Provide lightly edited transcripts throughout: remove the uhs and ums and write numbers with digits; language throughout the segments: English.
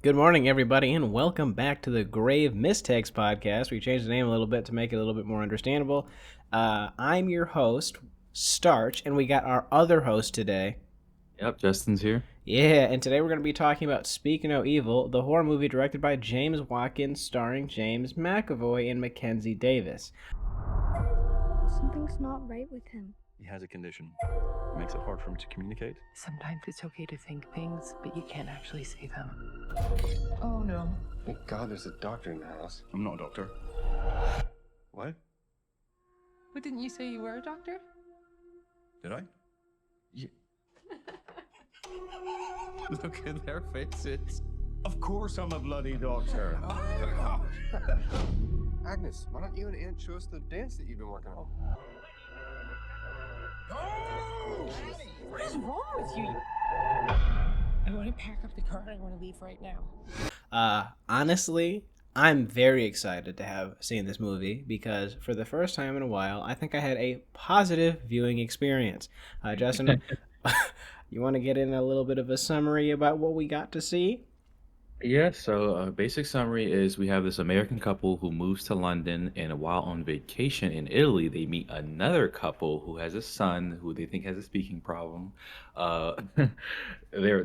Good morning, everybody, and welcome back to the Grave Mistakes podcast. We changed the name a little bit to make it a little bit more understandable. I'm your host, Starch, and we got our other host today. Yep, Justin's here. Yeah, and today we're going to be talking about Speak No Evil, the horror movie directed by James Watkins, starring James McAvoy and Mackenzie Davis. Something's not right with him. He has a condition. It makes it hard for him to communicate. Sometimes it's okay to think things, but you can't actually say them. Oh no. Thank God there's a doctor in the house. I'm not a doctor. What? But didn't you say you were a doctor? Did I? Yeah. Look at their faces. Of course I'm a bloody doctor. Agnes, why don't you and Aunt show us the dance that you've been working on? What is wrong with you? I want to pack up the car and I want to leave right now. Honestly, I'm very excited to have seen this movie because for the first time in a while, I think I had a positive viewing experience. Justin, you want to get in a little bit of a summary about what we got to see? Yeah, so basic summary is we have this American couple who moves to London, and while on vacation in Italy, they meet another couple who has a son who they think has a speaking problem. Uh,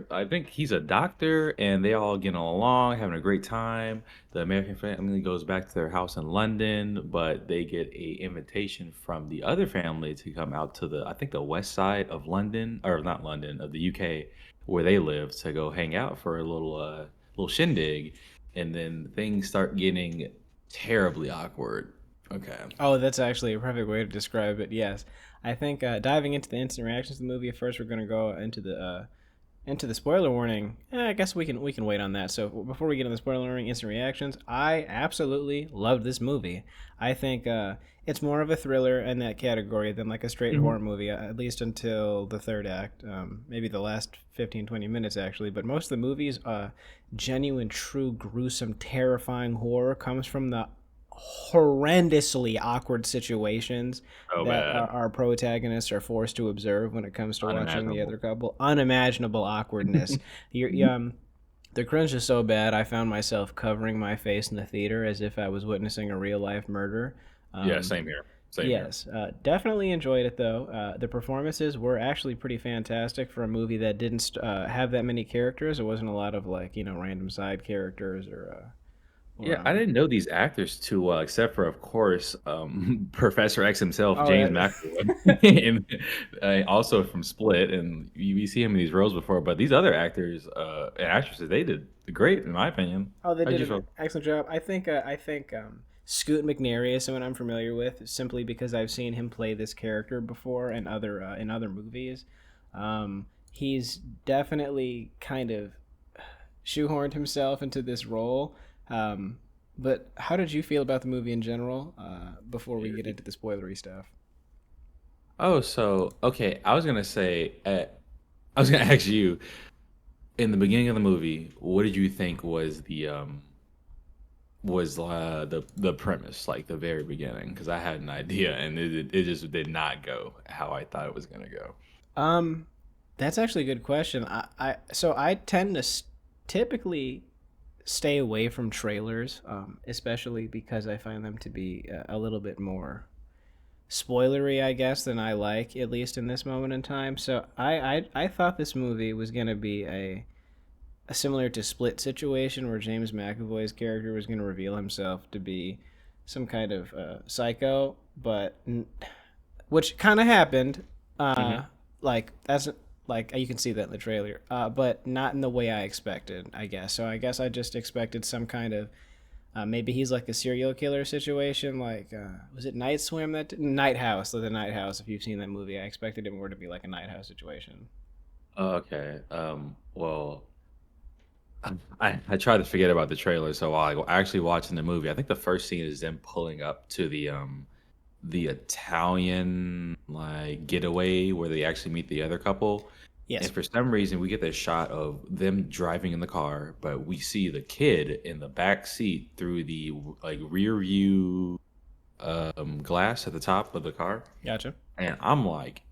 I think he's a doctor, and they all getting along, having a great time. The American family goes back to their house in London, but they get a invitation from the other family to come out to I think the west side of London, or not London, of the UK, where they live to go hang out for a little shindig, and then things start getting terribly awkward. Okay. Oh, that's actually a perfect way to describe it. Yes, I think diving into the instant reactions of the movie. First, we're going to go into the spoiler warning. I guess we can wait on that. So before we get into the spoiler warning, instant reactions. I absolutely loved this movie. I think it's more of a thriller in that category than like a straight horror movie, at least until the third act, maybe the last 15-20 minutes actually. But most of the movie's genuine, true, gruesome, terrifying horror comes from the horrendously awkward situations So that bad. our protagonists are forced to observe when it comes to watching the Unimaginable. other couple. Unimaginable awkwardness. The cringe is so bad, I found myself covering my face in the theater as if I was witnessing a real life murder. Yeah, same here. Same here. Yes, definitely enjoyed it though. The performances were actually pretty fantastic for a movie that didn't have that many characters. It wasn't a lot of like random side characters or Yeah, I didn't know these actors too well, except for, of course, Professor X himself, oh James that, McAvoy, and also from Split, and we see him in these roles before. But these other actors and actresses, they did great, in my opinion. Oh, they How'd did you an feel? excellent job. I think Scoot McNairy is someone I'm familiar with simply because I've seen him play this character before in other movies. He's definitely kind of shoehorned himself into this role. But how did you feel about the movie in general? Before we get into the spoilery stuff. Oh, so okay, I was gonna ask you in the beginning of the movie, what did you think was the premise, like the very beginning? Because I had an idea, and it just did not go how I thought it was gonna go. Um, that's actually a good question. I tend to typically stay away from trailers, especially because I find them to be a little bit more spoilery, I guess, than I like, at least in this moment in time. So I thought this movie was gonna be a similar to Split situation where James McAvoy's character was gonna reveal himself to be some kind of psycho, which kind of happened. Hmm. Uh, like that's like you can see that in the trailer, but not in the way I expected, I guess. So I guess I just expected some kind of maybe he's like a serial killer situation. Like was it Night Swim Night House? The Night House. If you've seen that movie, I expected it more to be like a Night House situation. Oh, okay. Well, I tried to forget about the trailer, so while I actually watching the movie, I think the first scene is them pulling up to the Italian like getaway where they actually meet the other couple. Yes. And for some reason, we get this shot of them driving in the car, but we see the kid in the back seat through the like rear view glass at the top of the car. Gotcha. And I'm like,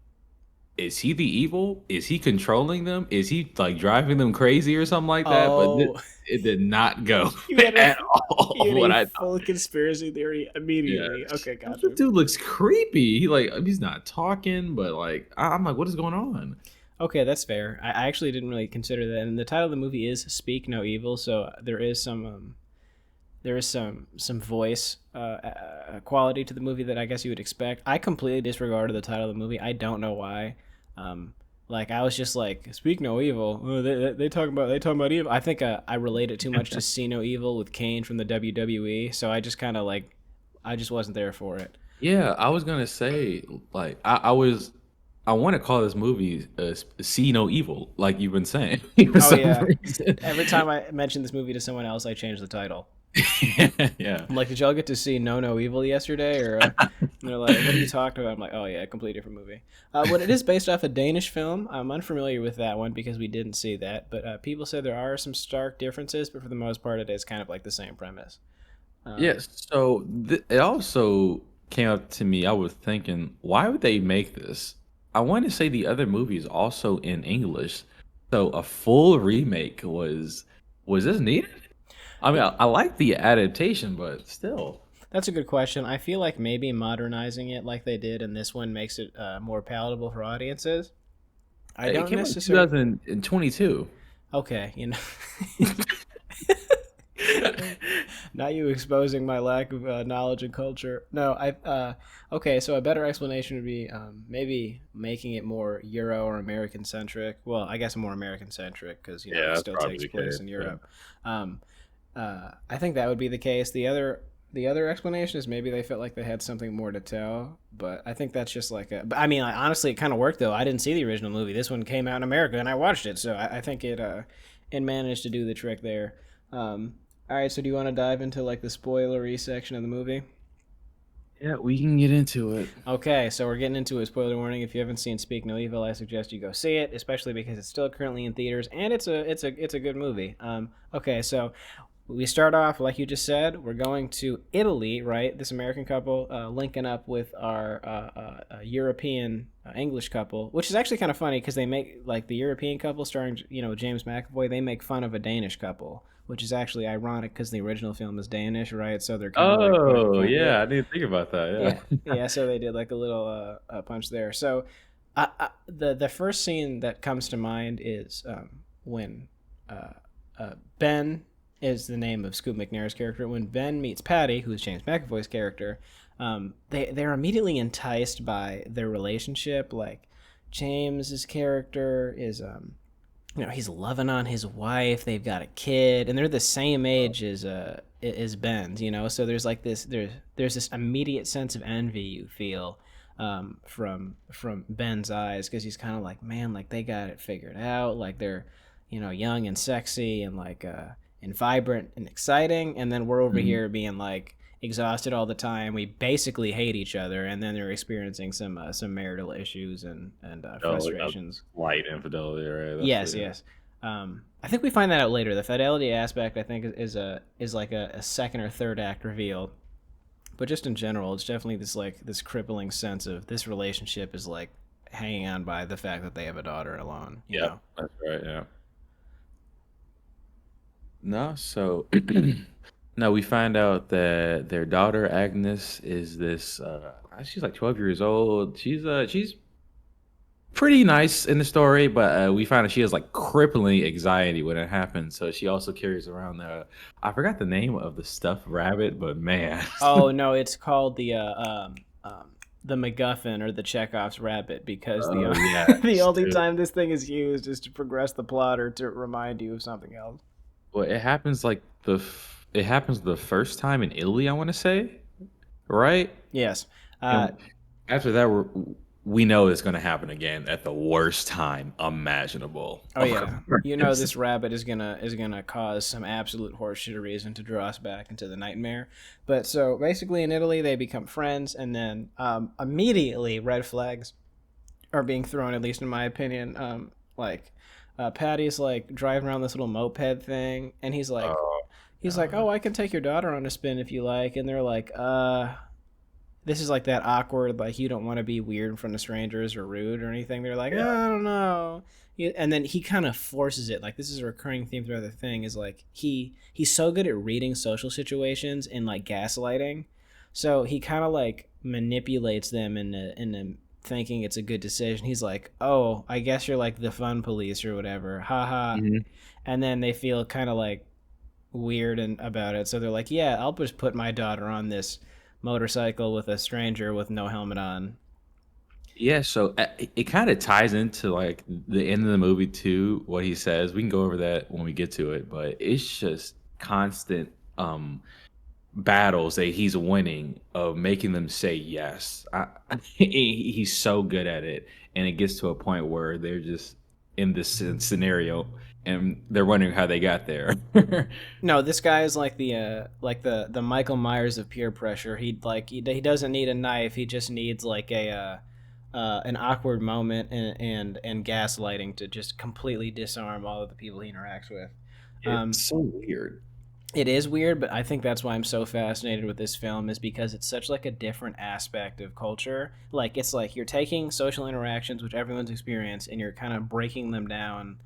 is he the evil? Is he controlling them? Is he like driving them crazy or something like that? But Oh, it did not go you had a at all you had what a I thought. full conspiracy theory Yeah, immediately. Okay, the gotcha. dude looks creepy. He like he's not talking, but like I'm like, what is going on? Okay, that's fair. I actually didn't really consider that. And the title of the movie is "Speak No Evil," so there is some voice quality to the movie that I guess you would expect. I completely disregarded the title of the movie. I don't know why. Um, like I was just like, "Speak No Evil." Oh, they talking about evil. I think I relate it too much to "See No Evil" with Kane from the WWE. So I just kind of like I just wasn't there for it. Yeah, I was gonna say like I want to call this movie "See No Evil," like you've been saying for Oh some yeah. reason. Every time I mention this movie to someone else, I change the title. Yeah. I'm like, did y'all get to see No Evil yesterday? Or and they're like, what are you talking about? I'm like, oh yeah, a completely different movie. When it is based off a Danish film, I'm unfamiliar with that one because we didn't see that. But people say there are some stark differences, but for the most part, it is kind of like the same premise. Um, Yes. So it also came up to me. I was thinking, why would they make this? I want to say the other movie is also in English, so a full remake was this needed? I mean, I like the adaptation, but still, that's a good question. I feel like maybe modernizing it like they did in this one makes it more palatable for audiences. I it don't came out in necessarily. 2022. Okay, not you exposing my lack of knowledge and culture. No, okay, so a better explanation would be maybe making it more Euro or American centric. Well, I guess more American centric because Yeah, it that's still probably takes the place case. in Yeah. Europe. Um, I think that would be the case. The other explanation is maybe they felt like they had something more to tell, but I think that's just like a. But I mean, honestly, it kind of worked though. I didn't see the original movie. This one came out in America, and I watched it, so I think it managed to do the trick there. Um, all right, so do you want to dive into like the spoilery section of the movie? Yeah, we can get into it. Okay, so we're getting into a spoiler warning. If you haven't seen Speak No Evil, I suggest you go see it, especially because it's still currently in theaters and it's a good movie. Okay, so we start off like you just said. We're going to Italy, right? This American couple linking up with our European English couple, which is actually kind of funny because they make like the European couple starring James McAvoy. They make fun of a Danish couple, which is actually ironic because the original film is Danish, right? So they're kind of like poking Oh, fun. Yeah, yeah, I didn't think about yeah, that. Yeah. yeah. So they did like a little punch there. So the first scene that comes to mind is when uh, Ben is the name of Scoot McNair's character. When Ben meets Patty, who is James McAvoy's character, they're immediately enticed by their relationship. Like James's character is he's loving on his wife. They've got a kid, and they're the same age as Ben's. So there's like there's this immediate sense of envy you feel from Ben's eyes because he's kind of like, man, like they got it figured out. Like they're young and sexy and like and vibrant and exciting, and then we're over Mhm. here being like exhausted all the time. We basically hate each other, and then they're experiencing some marital issues and Oh, like a frustrations. slight infidelity, right? That's Yes, the yes. I think we find that out later. The fidelity aspect, I think, is like a second or third act reveal. But just in general, it's definitely this crippling sense of this relationship is like hanging on by the fact that they have a daughter alone. Yeah, that's right. Yeah. No, so now we find out that their daughter Agnes is this. She's like 12 years old. She's pretty nice in the story, but we find out she has like crippling anxiety when it happens. So she also carries around the. I forgot the name of the stuffed rabbit, but man. Oh no, it's called the MacGuffin or the Chekhov's rabbit because Oh the yes, only dude. time this thing is used is to progress the plot or to remind you of something else. Well, it happens like it happens the first time in Italy, I want to say, right? Yes. Uh, And after that, we know it's going to happen again at the worst time imaginable. oh Of yeah. course. This rabbit is gonna cause some absolute horseshit reason to draw us back into the nightmare. But so basically in Italy they become friends and then immediately red flags are being thrown, at least in my opinion. Like Patty's like driving around this little moped thing and he's like Oh he's like, no. "Oh, I can take your daughter on a spin if you like." And they're like, this is like that awkward, like you don't want to be weird in front of strangers or rude or anything. They're like, Yeah. I don't know. And then he kind of forces it. Like this is a recurring theme throughout the thing is like he's so good at reading social situations and like gaslighting. So he kind of like manipulates them into thinking it's a good decision. He's like, oh, I guess you're like the fun police or whatever. Haha. Mhm. And then they feel kind of like weird and about it. So they're like, yeah, I'll just put my daughter on this motorcycle with a stranger with no helmet on. Yeah, so it kind of ties into like the end of the movie too. What he says, we can go over that when we get to it, but it's just constant battles that he's winning of making them say yes. He's so good at it, and it gets to a point where they're just in this scenario, and they're wondering how they got there. No, this guy is like the Michael Myers of peer pressure. He doesn't need a knife. He just needs like a an awkward moment and gaslighting to just completely disarm all of the people he interacts with. It's so weird. It is weird, but I think that's why I'm so fascinated with this film is because it's such like a different aspect of culture. Like it's like you're taking social interactions which everyone's experienced and you're kind of breaking them down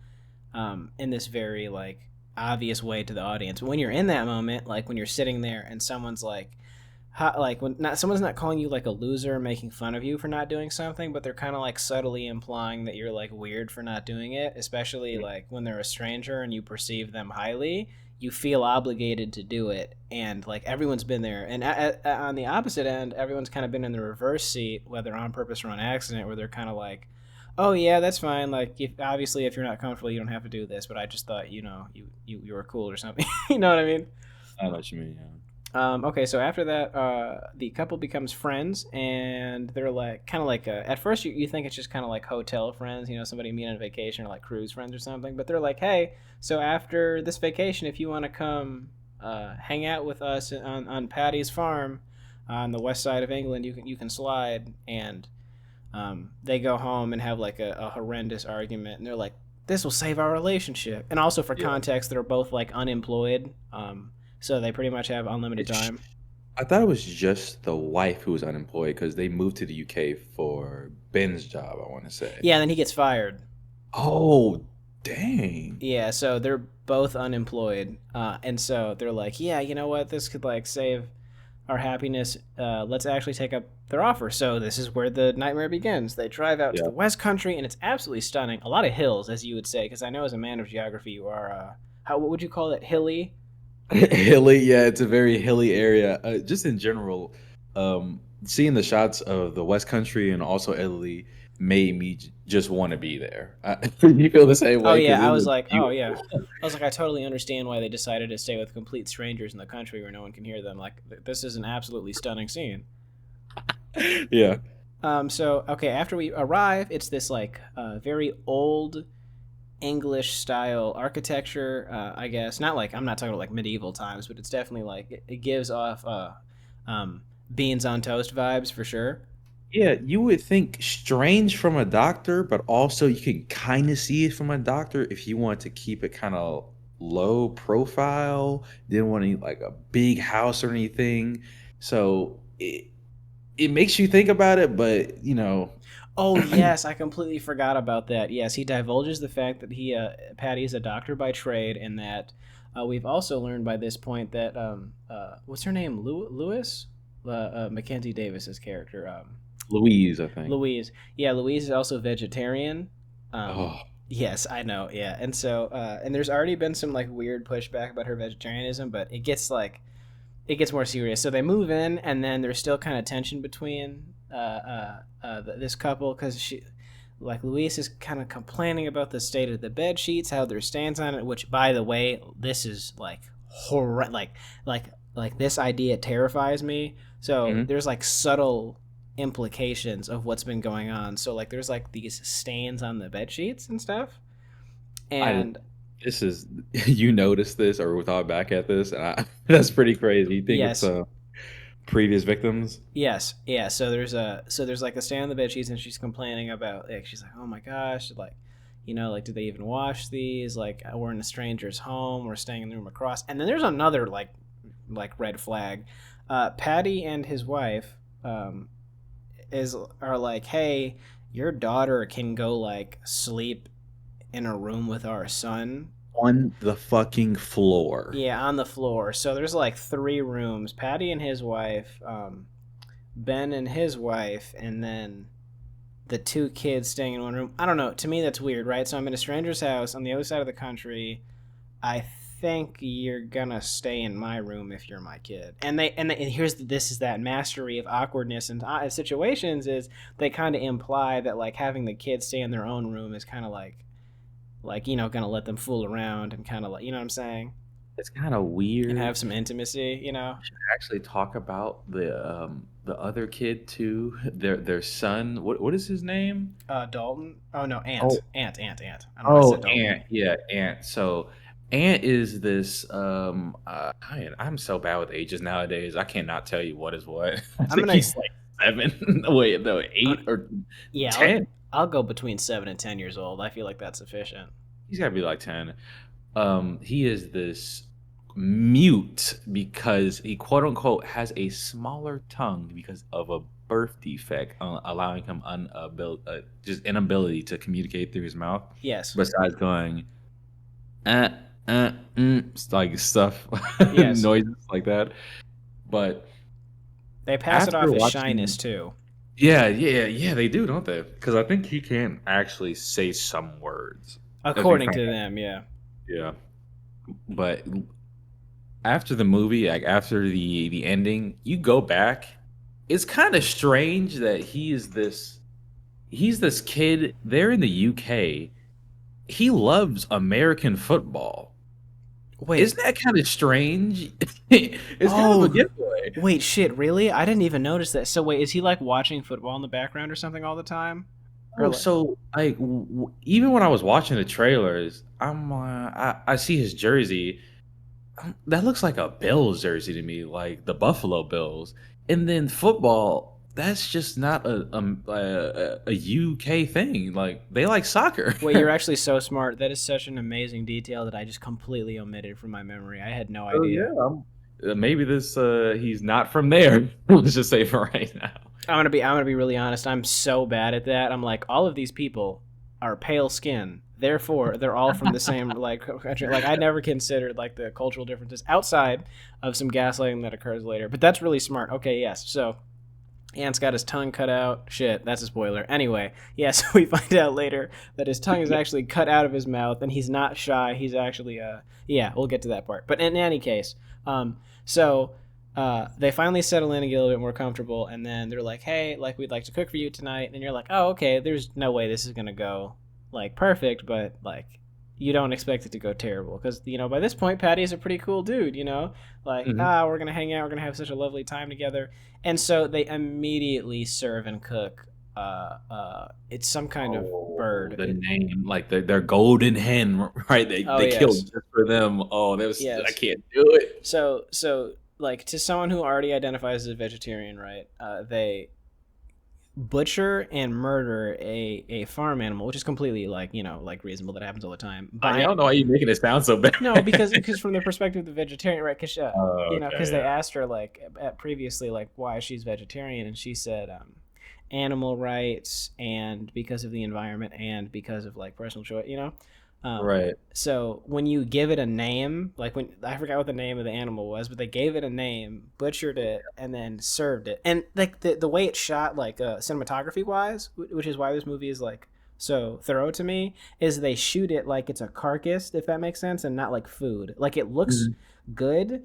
in this very like obvious way to the audience. When you're in that moment, like when you're sitting there and someone's like like when not someone's not calling you like a loser, making fun of you for not doing something, but they're kind of like subtly implying that you're like weird for not doing it, especially like when they're a stranger and you perceive them highly, you feel obligated to do it. And like everyone's been there, and on the opposite end, everyone's kind of been in the reverse seat, whether on purpose or on accident, where they're kind of like, oh yeah, that's fine, like obviously if you're not comfortable you don't have to do this, but I just thought you were cool or something. You know what I mean? I know what you mean. Yeah. Okay, so after that, the couple becomes friends, and they're like kind of like at first you think it's just kind of like hotel friends, somebody meet on vacation or like cruise friends or something. But they're like, hey, so after this vacation, if you want to come hang out with us on Patty's farm on the west side of England, you can slide. And they go home and have like a horrendous argument, and they're like, this will save our relationship. And also for context, they're both like unemployed. So they pretty much have unlimited time. I thought it was just the wife who was unemployed because they moved to the UK for Ben's job, I want to say. Yeah, and then he gets fired. Oh, dang. Yeah, so they're both unemployed. And so they're like, yeah, you know what? This could like save our happiness. Let's actually take up their offer. So this is where the nightmare begins. They drive out to the West Country, and it's absolutely stunning. A lot of hills, as you would say, because I know as a man of geography you are, what would you call it? Hilly? Hilly, yeah, it's a very hilly area. Just in general, seeing the shots of the West Country and also Italy made me just want to be there. You feel the same way? Oh yeah, I was like, oh yeah, I was like, I totally understand why they decided to stay with complete strangers in the country where no one can hear them. Like, this is an absolutely stunning scene. Yeah. So okay, after we arrive, it's this like very old English style architecture, I guess. Not like, I'm not talking about like medieval times, but it's definitely like it gives off beans on toast vibes for sure. Yeah, you would think strange from a doctor, but also you can kind of see it from a doctor if you want to keep it kind of low profile, didn't want any like a big house or anything. So it makes you think about it, but Oh yes, I completely forgot about that. Yes, he divulges the fact that Patty is a doctor by trade, and that we've also learned by this point that what's her name, Lewis, Mackenzie Davis's character, Louise, I think. Louise. Yeah, Louise is also vegetarian. Oh, Yes, I know. Yeah, and so and there's already been some like weird pushback about her vegetarianism, but it gets more serious. So they move in, and then there's still kind of tension between this couple, because Louise is kind of complaining about the state of the bed sheets, how there's stains on it. Which, by the way, this is like horror. Like this idea terrifies me. So there's like subtle implications of what's been going on. So like there's like these stains on the bed sheets and stuff. And this is you notice this or thought back at this, and that's pretty crazy. You think Yes. it's previous victims? Yes, yeah. So there's like a stain on the bed sheets, and she's complaining about, like, she's like, oh my gosh, like, like, did they even wash these? Like, we're in a stranger's home, we're staying in the room across. And then there's another like red flag. Patty and his wife um, are like, hey, your daughter can go like sleep in a room with our son. On the fucking floor. Yeah, on the floor. So there's like 3 rooms: Patty and his wife, Ben and his wife, and then the 2 kids staying in one room. I don't know. To me, that's weird, right? So I'm in a stranger's house on the other side of the country. I think you're gonna stay in my room if you're my kid. And here's this is that mastery of awkwardness and situations is they kind of imply that like having the kids stay in their own room is kind of like gonna let them fool around and kind of like, you know what I'm saying, It's kind of weird. and have some intimacy. We should actually talk about the other kid too. Their son. What is his name? Dalton. Oh no, Ant. Oh. Ant. I don't know why I Oh, said Dalton. Ant. Yeah, Ant. So Ant is this I'm so bad with ages nowadays. I cannot tell you what is what. I think gonna- he's like 7. Wait, no, 8 or Yeah, 10. I'll go between 7 and 10 years old. I feel like that's sufficient. He's got to be like 10. He is this mute because he quote unquote has a smaller tongue because of a birth defect, allowing him just inability to communicate through his mouth. Yes. Besides going, like stuff, Yes. noises like that. But They pass it off after as watching- shyness too. yeah, they do, don't they? Because I think he can actually say some words. According to them, yeah. Yeah. But after the movie, like after the ending, you go back. It's kind of strange that he's this kid. They're in the UK. He loves American football. Wait, Isn't that kind of strange? It's kind of a giveaway. wait, shit, really? I didn't even notice that. So wait, is he like watching football in the background or something all the time? Or Oh, like- so like even when I was watching the trailers, I see his jersey. That looks like a Bills jersey to me, like the Buffalo Bills. And then football, that's just not a UK thing. Like they like soccer. Wait, you're actually so smart. That is such an amazing detail that I just completely omitted from my memory. I had no Oh, idea. yeah. Maybe this he's not from there. Let's just say for right now. I'm gonna be really honest. I'm so bad at that. I'm like, all of these people are pale skin, therefore they're all from the same like country. Like I never considered like the cultural differences outside of some gaslighting that occurs later. But that's really smart. Okay, yes. So Ant's got his tongue cut out. Shit, that's a spoiler. Anyway, yeah. So we find out later that his tongue is actually cut out of his mouth, and he's not shy. He's actually yeah. We'll get to that part. But in any case, so. They finally settle in and get a little bit more comfortable, and then they're like, hey, like, we'd like to cook for you tonight. And you're like, oh, okay, there's no way this is gonna go like perfect, but like you don't expect it to go terrible because by this point Patty's a pretty cool dude, like we're gonna hang out, we're gonna have such a lovely time together. And so they immediately serve and cook it's some kind of bird. The name, like their golden hen, right? They yes. killed just for them. Oh, that was Yes. I can't do it. So like, to someone who already identifies as a vegetarian, right? They butcher and murder a farm animal, which is completely like reasonable. That happens all the time. But I don't know why you're making it sound so bad. no, because from the perspective of the vegetarian, right? Because okay, they asked her like previously like why she's vegetarian, and she said animal rights and because of the environment and because of like personal choice, Right. So when you give it a name, like when I forgot what the name of the animal was, but they gave it a name, butchered it, and then served it. And like the way it's shot, like cinematography wise, which is why this movie is like so thorough to me, is they shoot it like it's a carcass, if that makes sense, and not like food. Like it looks good,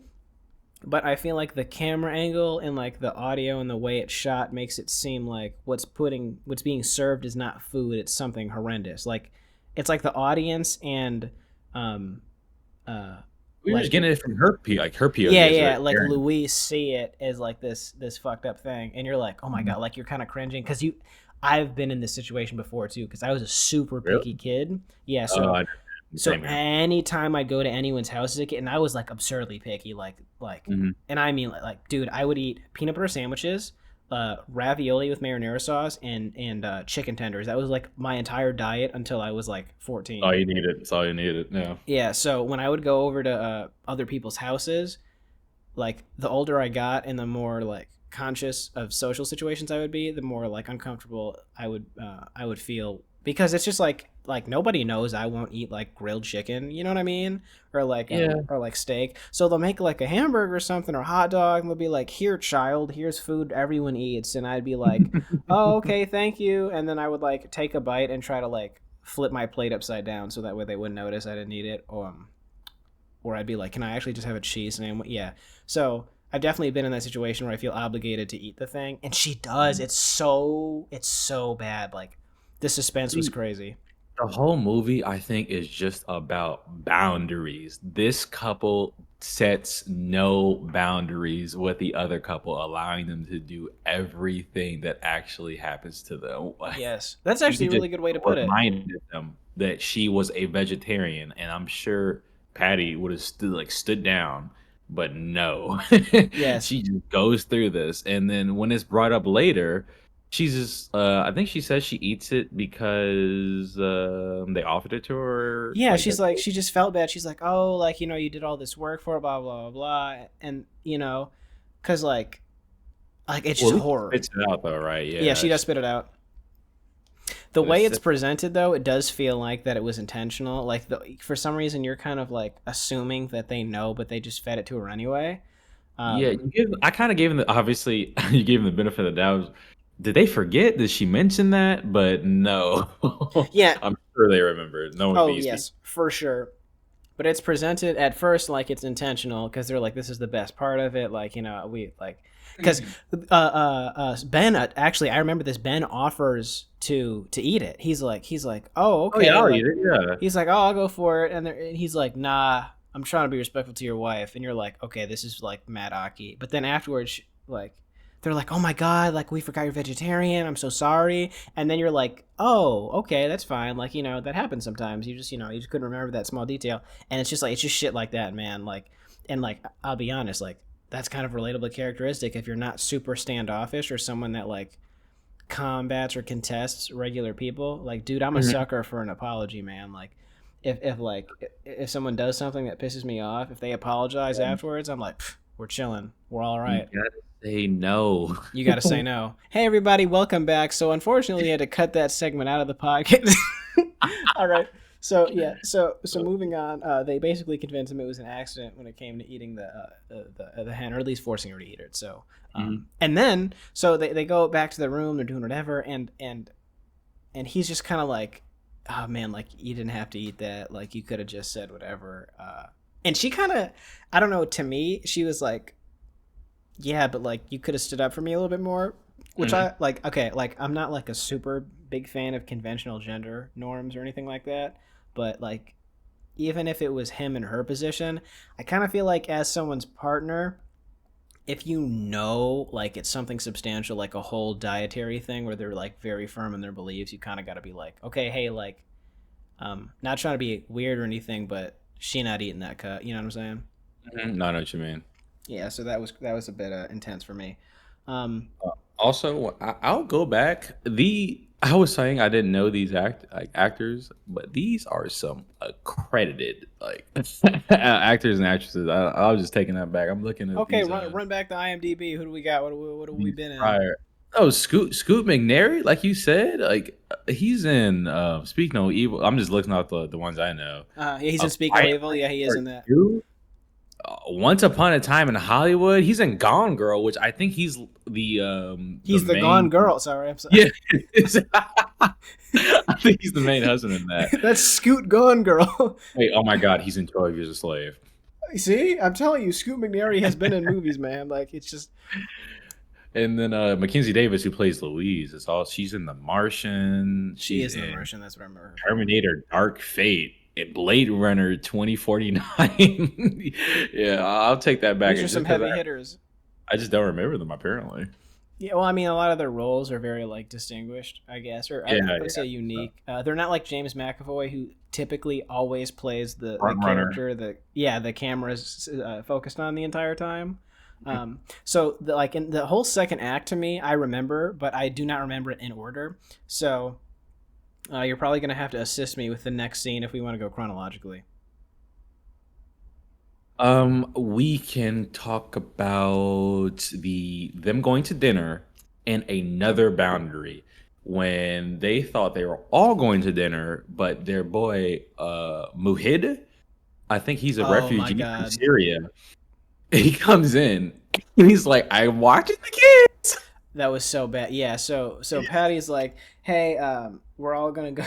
but I feel like the camera angle and like the audio and the way it's shot makes it seem like what's being served is not food, it's something horrendous. Like it's like the audience and We were like, just getting it from her POV. yeah, like Louise see it as like this fucked up thing, and you're like, oh my god, like you're kind of cringing because I've been in this situation before too, because I was a super picky kid. Yeah, so anytime I'd go to anyone's house as a kid, and I was like absurdly picky, like, and I mean like, dude, I would eat peanut butter sandwiches, ravioli with marinara sauce, and chicken tenders. That was like my entire diet until I was like 14. All you needed. It's all you needed. Yeah. Yeah. So when I would go over to other people's houses, like the older I got and the more like conscious of social situations I would be, the more like uncomfortable I would feel, because it's just like nobody knows I won't eat like grilled chicken, you know what I mean, Yeah. or like steak. So they'll make like a hamburger or something or hot dog, and they'll be like, "Here, child, here's food everyone eats," and I'd be like, "Oh, okay, thank you," and then I would like take a bite and try to like flip my plate upside down so that way they wouldn't notice I didn't eat it, or I'd be like, "Can I actually just have a cheese?" And yeah, so I've definitely been in that situation where I feel obligated to eat the thing, and she does. It's so bad. Like the suspense was crazy. The whole movie, I think, is just about boundaries. This couple sets no boundaries with the other couple, allowing them to do everything that actually happens to them. Yes, that's She actually a just really good way to put it. reminded them that she was a vegetarian, and I'm sure Patty would have stood down, but no. Yes. She just goes through this, and then when it's brought up later, she's just I think she says she eats it because they offered it to her. Yeah, Like she's that. like, she just felt bad. She's like, "Oh, like, you did all this work for it, blah blah blah blah," and because it's Well, just at least she horror. spits it out though, right? Yeah, she Yeah. does spit it out. The But way it's it's presented, though, it does feel like that it was intentional. Like, for some reason, you're kind of like assuming that they know, but they just fed it to her anyway. yeah, Um, I kind of gave him the obviously you gave him the benefit of the doubt. Did they forget? Did she mention that? But no, yeah. I'm sure they remembered. Knowing Oh, these people. yes, for sure. But it's presented at first like it's intentional because they're like, this is the best part of it. Like, we like, because Ben, actually, I remember this. Ben offers to eat it. He's like, oh, Oh okay. yeah, I'll Like, eat it. Yeah. he's like, oh, I'll go for it. And he's like, nah, I'm trying to be respectful to your wife. And you're like, okay, this is like Matt Aki. But then afterwards, like, they're like, oh my God, like, we forgot you're vegetarian. I'm so sorry. And then you're like, oh, okay, that's fine. Like, that happens sometimes. You just couldn't remember that small detail. And it's just shit like that, man. Like, and like, I'll be honest, like, that's kind of relatable characteristic if you're not super standoffish or someone that like combats or contests regular people. Like, dude, I'm a Mhm. sucker for an apology, man. Like, if someone does something that pisses me off, if they apologize afterwards, I'm like, we're chilling, we're all right. You gotta say no. You got to say no. Hey, everybody, welcome back. So, unfortunately, I had to cut that segment out of the podcast. All right. So yeah. So moving on. They basically convinced him it was an accident when it came to eating the hen, or at least forcing her to eat it. So, and then so they go back to the room. They're doing whatever, and he's just kind of like, oh man, like you didn't have to eat that. Like you could have just said whatever. And she kind of, I don't know. To me, she was like, yeah, but like you could have stood up for me a little bit more, which I like. Okay, like I'm not like a super big fan of conventional gender norms or anything like that, but like even if it was him in her position, I kind of feel like as someone's partner, if like it's something substantial, like a whole dietary thing where they're like very firm in their beliefs, you kind of got to be like, okay, hey, like not trying to be weird or anything, but she not eating that cut, you know what I'm saying? No, I know what you mean. Yeah, so that was a bit intense for me. Also, I'll go back. I was saying I didn't know these actors, but these are some accredited actors and actresses. I was just taking that back. I'm looking at Okay, these, run back to IMDb. Who do we got? What have we these been in? prior. Oh, Scoot McNairy, like you said, like he's in Speak No Evil. I'm just looking at the ones I know. Yeah, he's in Speak No Evil. Yeah, he is in that. Once Upon a Time in Hollywood. He's in Gone Girl, which I think he's the He's the main, Gone Girl. Sorry, I'm sorry. Yeah, I think he's the main husband in that. That's Scoot Gone Girl. Wait, oh my God, he's in 12 Years a Slave. See, I'm telling you, Scoot McNairy has been in movies, man. Like it's just. And then Mackenzie Davis, who plays Louise, she's in The Martian. She is She's in The in Martian. That's what I remember. Terminator: Dark Fate, and Blade Runner 2049. Yeah, I'll take that back. These are Just some 'cause heavy hitters. I just don't remember them apparently. Yeah, well, I mean, a lot of their roles are very like distinguished, I guess, or I would say unique. They're not like James McAvoy, who typically always plays the character that the camera's focused on the entire time. So in the whole second act, to me, I remember, but I do not remember it in order. So you're probably gonna have to assist me with the next scene if we want to go chronologically. We can talk about them going to dinner and another boundary when they thought they were all going to dinner, but their boy Muhid, I think he's a Oh my refugee from god. Syria. He comes in and he's like, "I'm watching the kids." That was so bad. Yeah, so Patty's like, "Hey, we're all gonna go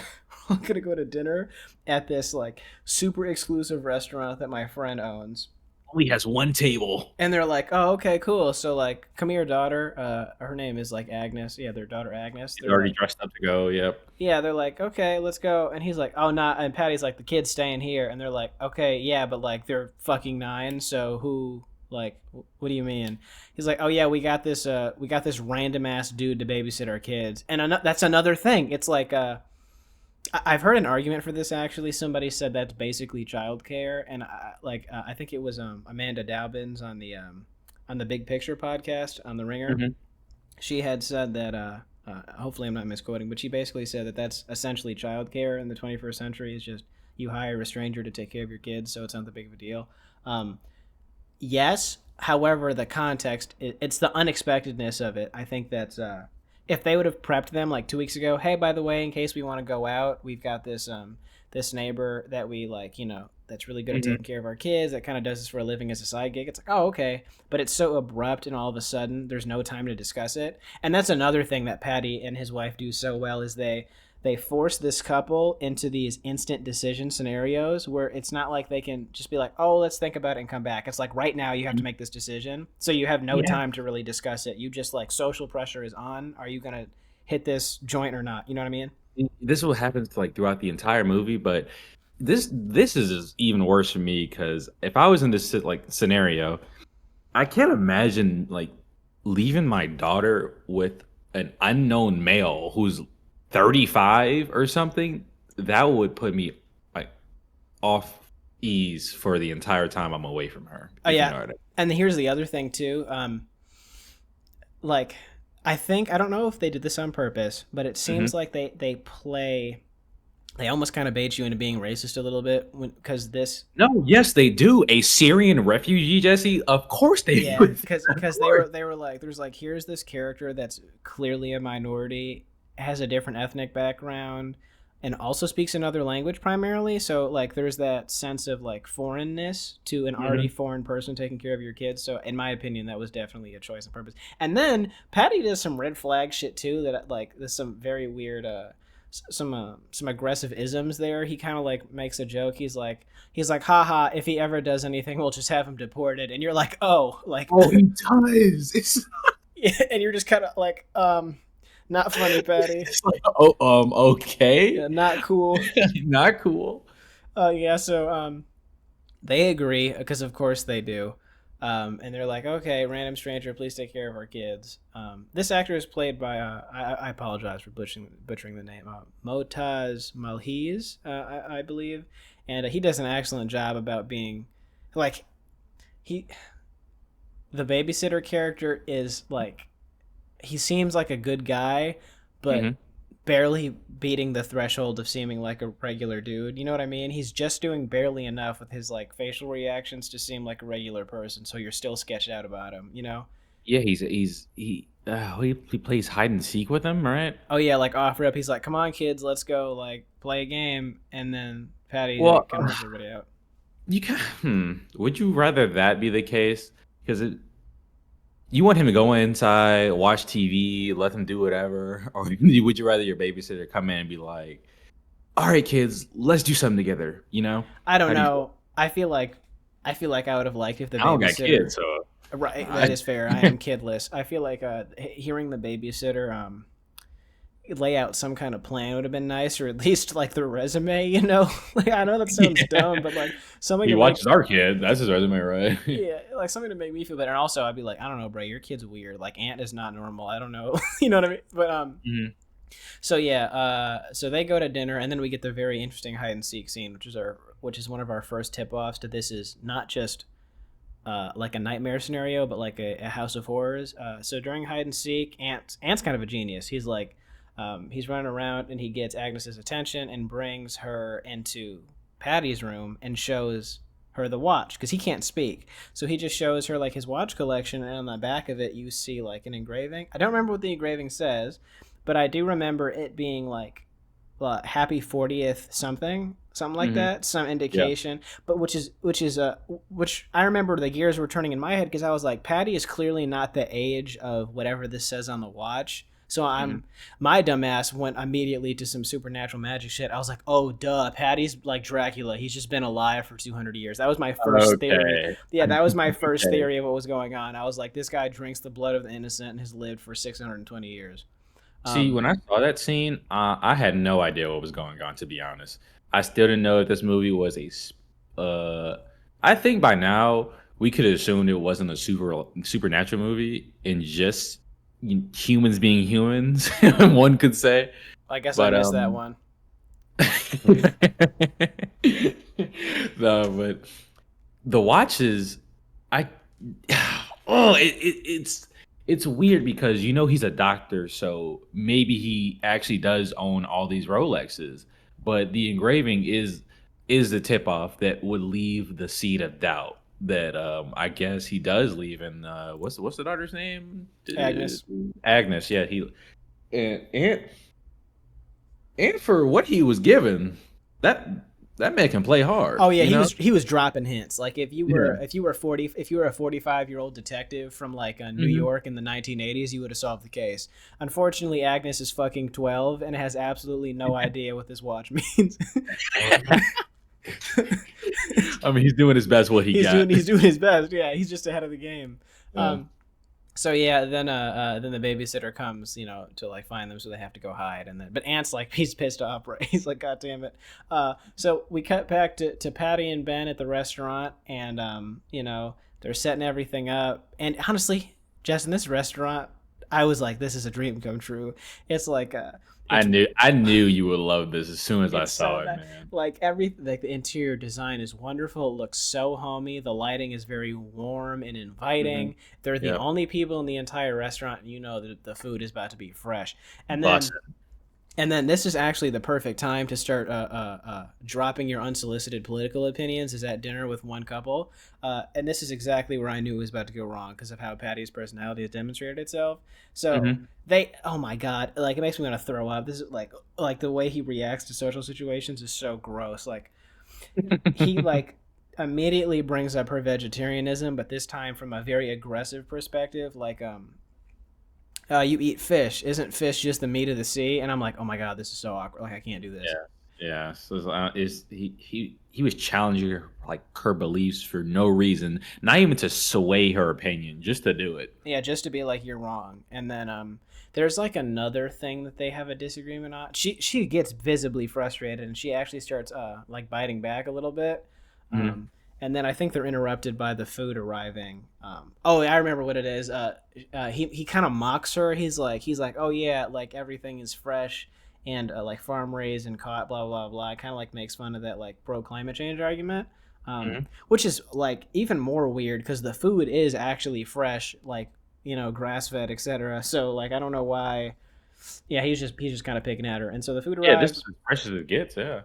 we're all gonna go to dinner at this like super exclusive restaurant that my friend owns." Only has one table. And they're like, "Oh, okay, cool. So like, come here, daughter. Her name is like Agnes. Yeah, their daughter Agnes." He's They're already like, dressed up to go. Yep. "Yeah." They're like, "Okay, let's go." And he's like, "Oh, not." And Patty's like, "The kid's staying here." And they're like, "Okay, yeah, but like they're fucking 9. So who? Like, what do you mean?" He's like, "Oh yeah, we got this random ass dude to babysit our kids." And that's another thing. It's like, I've heard an argument for this actually. Somebody said that's basically childcare, and I think it was Amanda Dobbins on the Big Picture podcast on the Ringer. Mhm. She had said that hopefully I'm not misquoting, but she basically said that that's essentially childcare in the 21st century. It's just you hire a stranger to take care of your kids, so it's not that big of a deal. Um, yes, however, the context it's the unexpectedness of it. I think that's if they would have prepped them like 2 weeks ago, hey, by the way, in case we want to go out, we've got this neighbor that we like, that's really good at Mhm. taking care of our kids, that kind of does this for a living as a side gig. It's like, oh, okay. But it's so abrupt, and all of a sudden there's no time to discuss it. And that's another thing that Patty and his wife do so well is they force this couple into these instant decision scenarios where it's not like they can just be like, oh, let's think about it and come back. It's like right now you have to make this decision. So you have no Yeah. time to really discuss it. You just like social pressure is on. Are you going to hit this joint or not? You know what I mean? This will happen like throughout the entire movie, but this is even worse for me because if I was in this like scenario, I can't imagine like leaving my daughter with an unknown male who's 35 or something. That would put me like off ease for the entire time I'm away from her. Oh, If you yeah. know what I mean. And here's the other thing, too. Like, I don't know if they did this on purpose, but it seems like they almost kind of bait you into being racist a little bit because this. No, yes, they do. A Syrian refugee, Jesse. Of course they Yeah, would. because they were like, there's like, here's this character that's clearly a minority, has a different ethnic background, and also speaks another language primarily. So like, there's that sense of like foreignness to an already foreign person taking care of your kids. So in my opinion, that was definitely a choice on purpose. And then Patty does some red flag shit too. That like, there's some very weird some aggressive isms there. He kind of like makes a joke. He's like, haha, if he ever does anything, we'll just have him deported. And you're like, oh, like, Oh, he does. It's, and you're just kind of like, not funny, Patty. it's like, okay, Yeah, not cool. not cool. Yeah, so they agree because of course they do. And they're like, okay, random stranger, please take care of our kids. This actor is played by I apologize for butchering the name, Motaz Malhiz, I believe, and he does an excellent job about being like the babysitter character is like he seems like a good guy, but Mhm. barely beating the threshold of seeming like a regular dude. You know what I mean? He's just doing barely enough with his like facial reactions to seem like a regular person, so you're still sketched out about him, you know? Yeah, he plays hide and seek with them, right? Oh yeah, like off rip, he's like, "Come on, kids, let's go like play a game," and then Patty Well, like, kind of everybody out. You can. Would you rather that be the case? Because you want him to go inside, watch TV, let him do whatever, or would you rather your babysitter come in and be like, "All right, kids, let's do something together"? You know? I don't How do you know. I feel like I would have liked if the I don't got babysitter. kids, so Right, I- that is fair. I am kidless. I feel like hearing the babysitter lay out some kind of plan would have been nice, or at least like their resume. You know, like I know that sounds dumb, but like something he to watches our kid. That's his resume, right? yeah, like something to make me feel better. And also, I'd be like, I don't know, bro, your kid's weird. Like Aunt is not normal. I don't know, you know what I mean? But Mhm. so yeah, so they go to dinner, and then we get the very interesting hide and seek scene, which is one of our first tip offs to this is not just like a nightmare scenario, but like a house of horrors. So during hide and seek, Ant's kind of a genius. He's like, he's running around and he gets Agnes's attention and brings her into Patty's room and shows her the watch because he can't speak. So he just shows her like his watch collection, and on the back of it you see like an engraving. I don't remember what the engraving says, but I do remember it being like happy 40th something like that, some indication. But which I remember the gears were turning in my head because I was like, Patty is clearly not the age of whatever this says on the watch. So my dumbass went immediately to some supernatural magic shit. I was like, oh duh, Patty's like Dracula. He's just been alive for 200 years. That was my first theory. Yeah, that was my first theory of what was going on. I was like, this guy drinks the blood of the innocent and has lived for 620 years. See, when I saw that scene, I had no idea what was going on, to be honest. I still didn't know that this movie was I think by now we could have assumed it wasn't a supernatural movie and just humans being humans, one could say. I guess I missed that one. No, but the watches, it's weird because he's a doctor, so maybe he actually does own all these Rolexes, but the engraving is the tip off that would leave the seed of doubt that I guess he does leave in what's the daughter's name? Agnes. Agnes, yeah. He and for what he was given, that man can play hard. Oh yeah, he was dropping hints. Like if you were a 45-year-old detective from like New York in the 1980s, you would have solved the case. Unfortunately, Agnes is fucking 12 and has absolutely no idea what this watch means. I mean, he's doing his best. He's doing his best. Yeah, he's just ahead of the game. So yeah, then the babysitter comes, to like find them, so they have to go hide. But Ant's like, he's pissed off, right? He's like, God damn it. So we cut back to Patty and Ben at the restaurant, and they're setting everything up. And honestly, Justin, this restaurant, I was like, this is a dream come true. It's like I knew you would love this as soon as I saw it, man. Like everything, like the interior design is wonderful. It looks so homey. The lighting is very warm and inviting. They're the only people in the entire restaurant, and that the food is about to be fresh. And then this is actually the perfect time to start dropping your unsolicited political opinions is at dinner with one couple. And this is exactly where I knew it was about to go wrong because of how Patty's personality has demonstrated itself. So they, oh my God, like it makes me want to throw up. This is like the way he reacts to social situations is so gross. Like he like immediately brings up her vegetarianism, but this time from a very aggressive perspective, like, you eat fish. Isn't fish just the meat of the sea? And I'm like, oh my God, this is so awkward. Like I can't do this. Yeah. So he was challenging her beliefs for no reason, not even to sway her opinion, just to do it. Yeah, just to be like, you're wrong. And then there's like another thing that they have a disagreement on. She gets visibly frustrated, and she actually starts like biting back a little bit. And then I think they're interrupted by the food arriving. I remember what it is. He kind of mocks her. He's like, oh yeah, like everything is fresh and like farm raised and caught, blah blah blah. Kind of like makes fun of that like pro climate change argument, which is like even more weird because the food is actually fresh, like grass fed, etc. So like I don't know why. Yeah, he's just kind of picking at her, and so the food arrives. Yeah, this is as fresh as it gets. Yeah.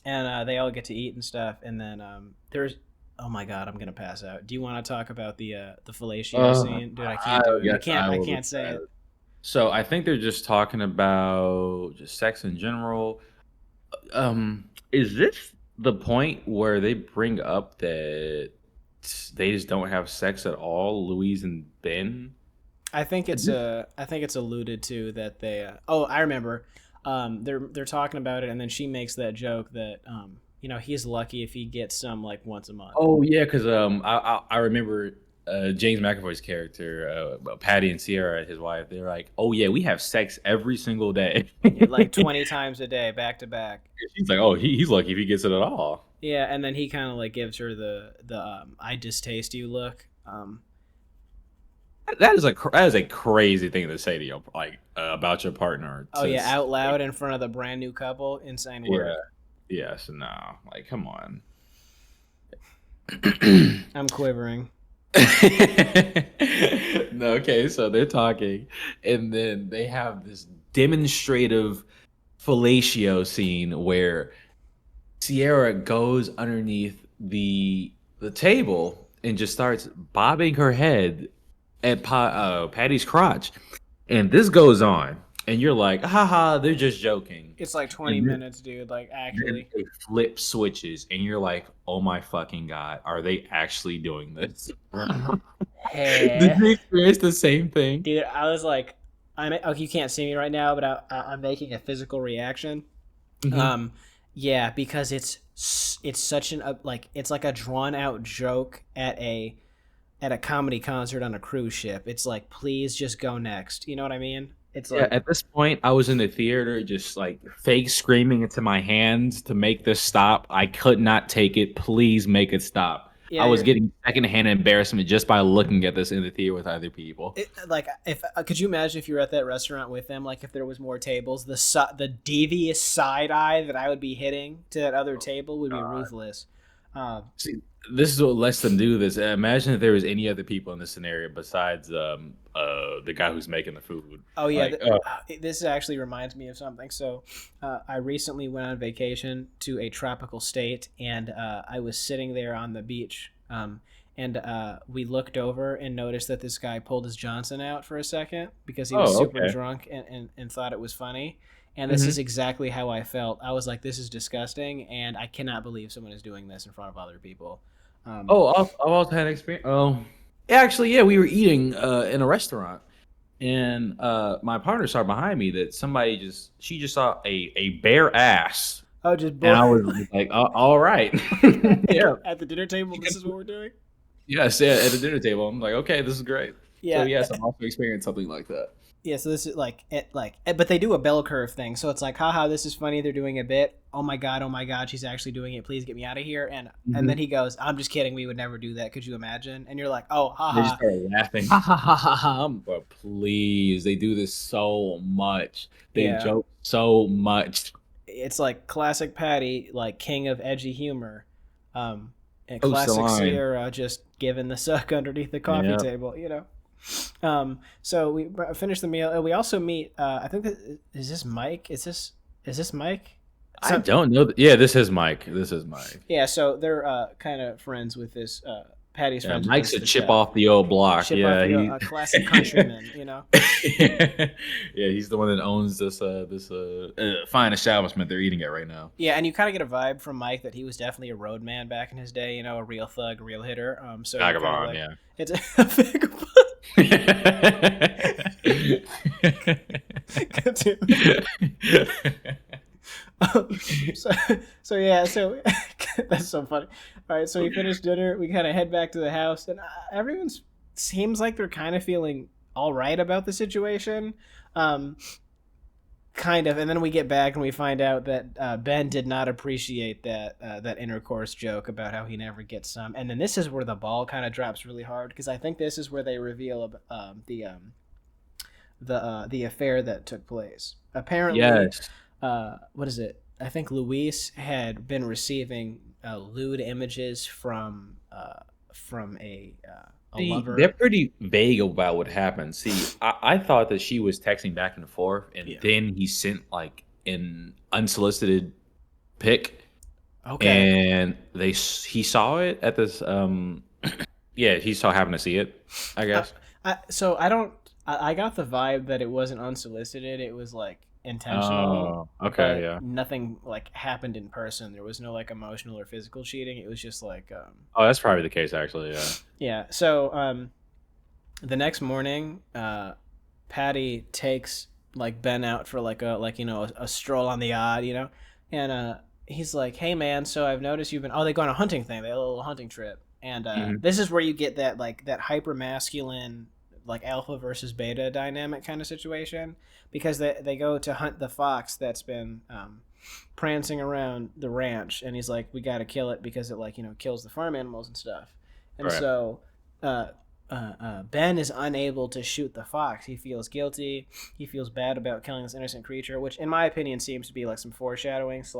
And they all get to eat and stuff, and then there's. Oh my God, I'm gonna pass out. Do you want to talk about the fellatio scene? Dude, I can't do it. I can't say it. So I think they're just talking about just sex in general. Is this the point where they bring up that they just don't have sex at all, Louise and Ben? I think it's alluded to that they. I remember. They're talking about it, and then she makes that joke that he's lucky if he gets some like once a month. Oh yeah, because I remember James McAvoy's character, Patty and Sierra, his wife. They're like, oh yeah, we have sex every single day, like 20 times a day, back to back. She's like, oh, he's lucky if he gets it at all. Yeah, and then he kind of like gives her the I distaste you look. That is a crazy thing to say to you, like about your partner. Oh yeah, out loud in front of the brand new couple, insane word. Yeah. Yes, no, like come on. I'm quivering. No, okay, so they're talking, and then they have this demonstrative fellatio scene where Sierra goes underneath the the table and just starts bobbing her head at Patty's crotch. And this goes on. And you're like, haha, they're just joking. It's like 20 And then- minutes, dude. Like, Then actually. it flip switches, and you're like, "Oh my fucking god, are they actually doing this?" Did you experience the same thing? Dude, I was like, okay, you can't see me right now, but I'm making a physical reaction. Mhm. Yeah, because it's such it's like a drawn out joke at a comedy concert on a cruise ship. It's like, please just go next. You know what I mean? It's Yeah, like, at this point, I was in the theater, just like fake screaming into my hands to make this stop. I could not take it. Please make it stop. yeah, I was getting secondhand embarrassment just by looking at this in the theater with other people. like, if could you imagine if you were at that restaurant with them, like if there was more tables, the devious side eye that I would be hitting to that other table would be ruthless. See, this is what lets them do this. Imagine if there was any other people in this scenario besides the guy who's making the food. Oh yeah, Like, this actually reminds me of something. So, I recently went on vacation to a tropical state, and I was sitting there on the beach, and we looked over and noticed that this guy pulled his Johnson out for a second because he was super okay. drunk and thought it was funny. And this Mhm. is exactly how I felt. I was like, "This is disgusting," and I cannot believe someone is doing this in front of other people. I've also had experience. Oh, actually, yeah, we were eating in a restaurant, and my partner saw behind me that she just saw a bare ass, oh, just and I was just like, all right, yeah, at the dinner table. This is what we're doing. yes, yeah, at the dinner table. I'm like, okay, this is great. Yeah. So yes, I've also experienced something like that. Yeah, so this is but they do a bell curve thing. So it's like, haha, this is funny. They're doing a bit. Oh my god, she's actually doing it. Please get me out of here. And then he goes, I'm just kidding. We would never do that. Could you imagine? And you're like, oh, They just haha. started laughing. Ha ha ha ha ha. But please, they do this so much. They Yeah. joke so much. It's like classic Patty, like king of edgy humor. And Post the classic line. Sierra just giving the suck underneath the coffee Yeah. table, So we finish the meal, and we also meet. I think is this Mike? Is this Mike? I don't know. Yeah, this is Mike. This is Mike. Yeah, so they're kind of friends with this. Patty's Yeah, friends. with Mike's this a chip chef. off the old block. Chip Yeah, off the classic countryman. yeah, he's the one that owns this fine establishment they're eating at right now. Yeah, and you kind of get a vibe from Mike that he was definitely a road man back in his day. A real thug, a real hitter. So you're kinda Vagabond, like, yeah. It's a vagabond. so that's so funny. All right, so we finish dinner. We kind of head back to the house, and everyone seems like they're kind of feeling all right about the situation. Kind of, and then we get back and we find out that Ben did not appreciate that intercourse joke about how he never gets some. And then this is where the ball kind of drops really hard, because I think this is where they reveal the affair that took place. Apparently, Yes. What is it? I think Luis had been receiving lewd images from a See, lover. they're pretty vague about what happened. See, I thought that she was texting back and forth, and then he sent like an unsolicited pic, Okay. and he saw it at this. Yeah, he saw happened to see it, I guess. So I got the vibe that it wasn't unsolicited. It was like intentional. Oh, okay, but yeah. nothing like happened in person. There was no like emotional or physical cheating. It was just like Oh, that's probably the case, actually. Yeah. yeah. So the next morning, Patty takes like Ben out for like a stroll on the odd, and he's like, "Hey man, so I've noticed you've been." Oh, they go on a hunting thing. They had a little hunting trip, and this is where you get that hyper masculine like alpha versus beta dynamic kind of situation, because they go to hunt the fox that's been prancing around the ranch, and he's like, we got to kill it because it kills the farm animals and stuff. And Right. so Ben is unable to shoot the fox. He feels guilty. He feels bad about killing this innocent creature, which in my opinion seems to be like some foreshadowing /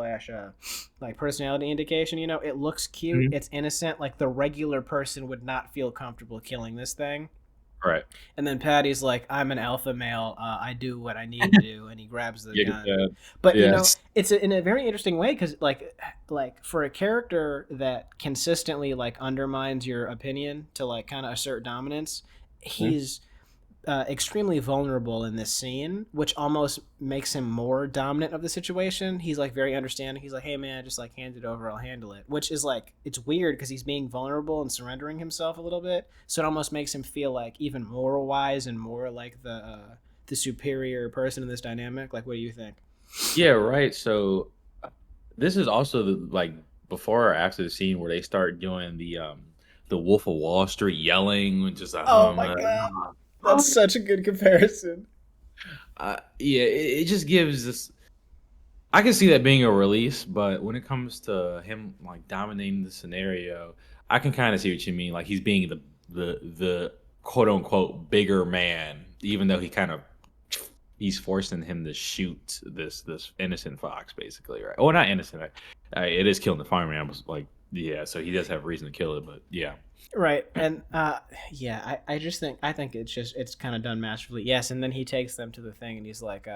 like personality indication. It looks cute. It's innocent. Like the regular person would not feel comfortable killing this thing. Right. And then Patty's like, I'm an alpha male. I do what I need to do, and he grabs the Yeah, gun. But yes. it's in a very interesting way because like for a character that consistently like undermines your opinion to like kind of assert dominance, he's extremely vulnerable in this scene, which almost makes him more dominant of the situation. He's like very understanding. He's like, "Hey man, just like hand it over, I'll handle it." Which is like it's weird because he's being vulnerable and surrendering himself a little bit. So it almost makes him feel like even more wise and more like the superior person in this dynamic. Like, what do you think? Yeah, right. So this is also like before or after the scene where they start doing the Wolf of Wall Street yelling, just like, Oh my god, that's such a good comparison. yeah, it just gives this. I can see that being a release, but when it comes to him like dominating the scenario, I can kind of see what you mean. Like he's being the quote unquote bigger man, even though he's forcing him to shoot this innocent fox, basically, right? Oh, not innocent. It is killing the farm animals. Like, yeah, so he does have reason to kill it, but yeah. Right, and yeah, I think it's kind of done masterfully. Yes, and then he takes them to the thing, and he's like,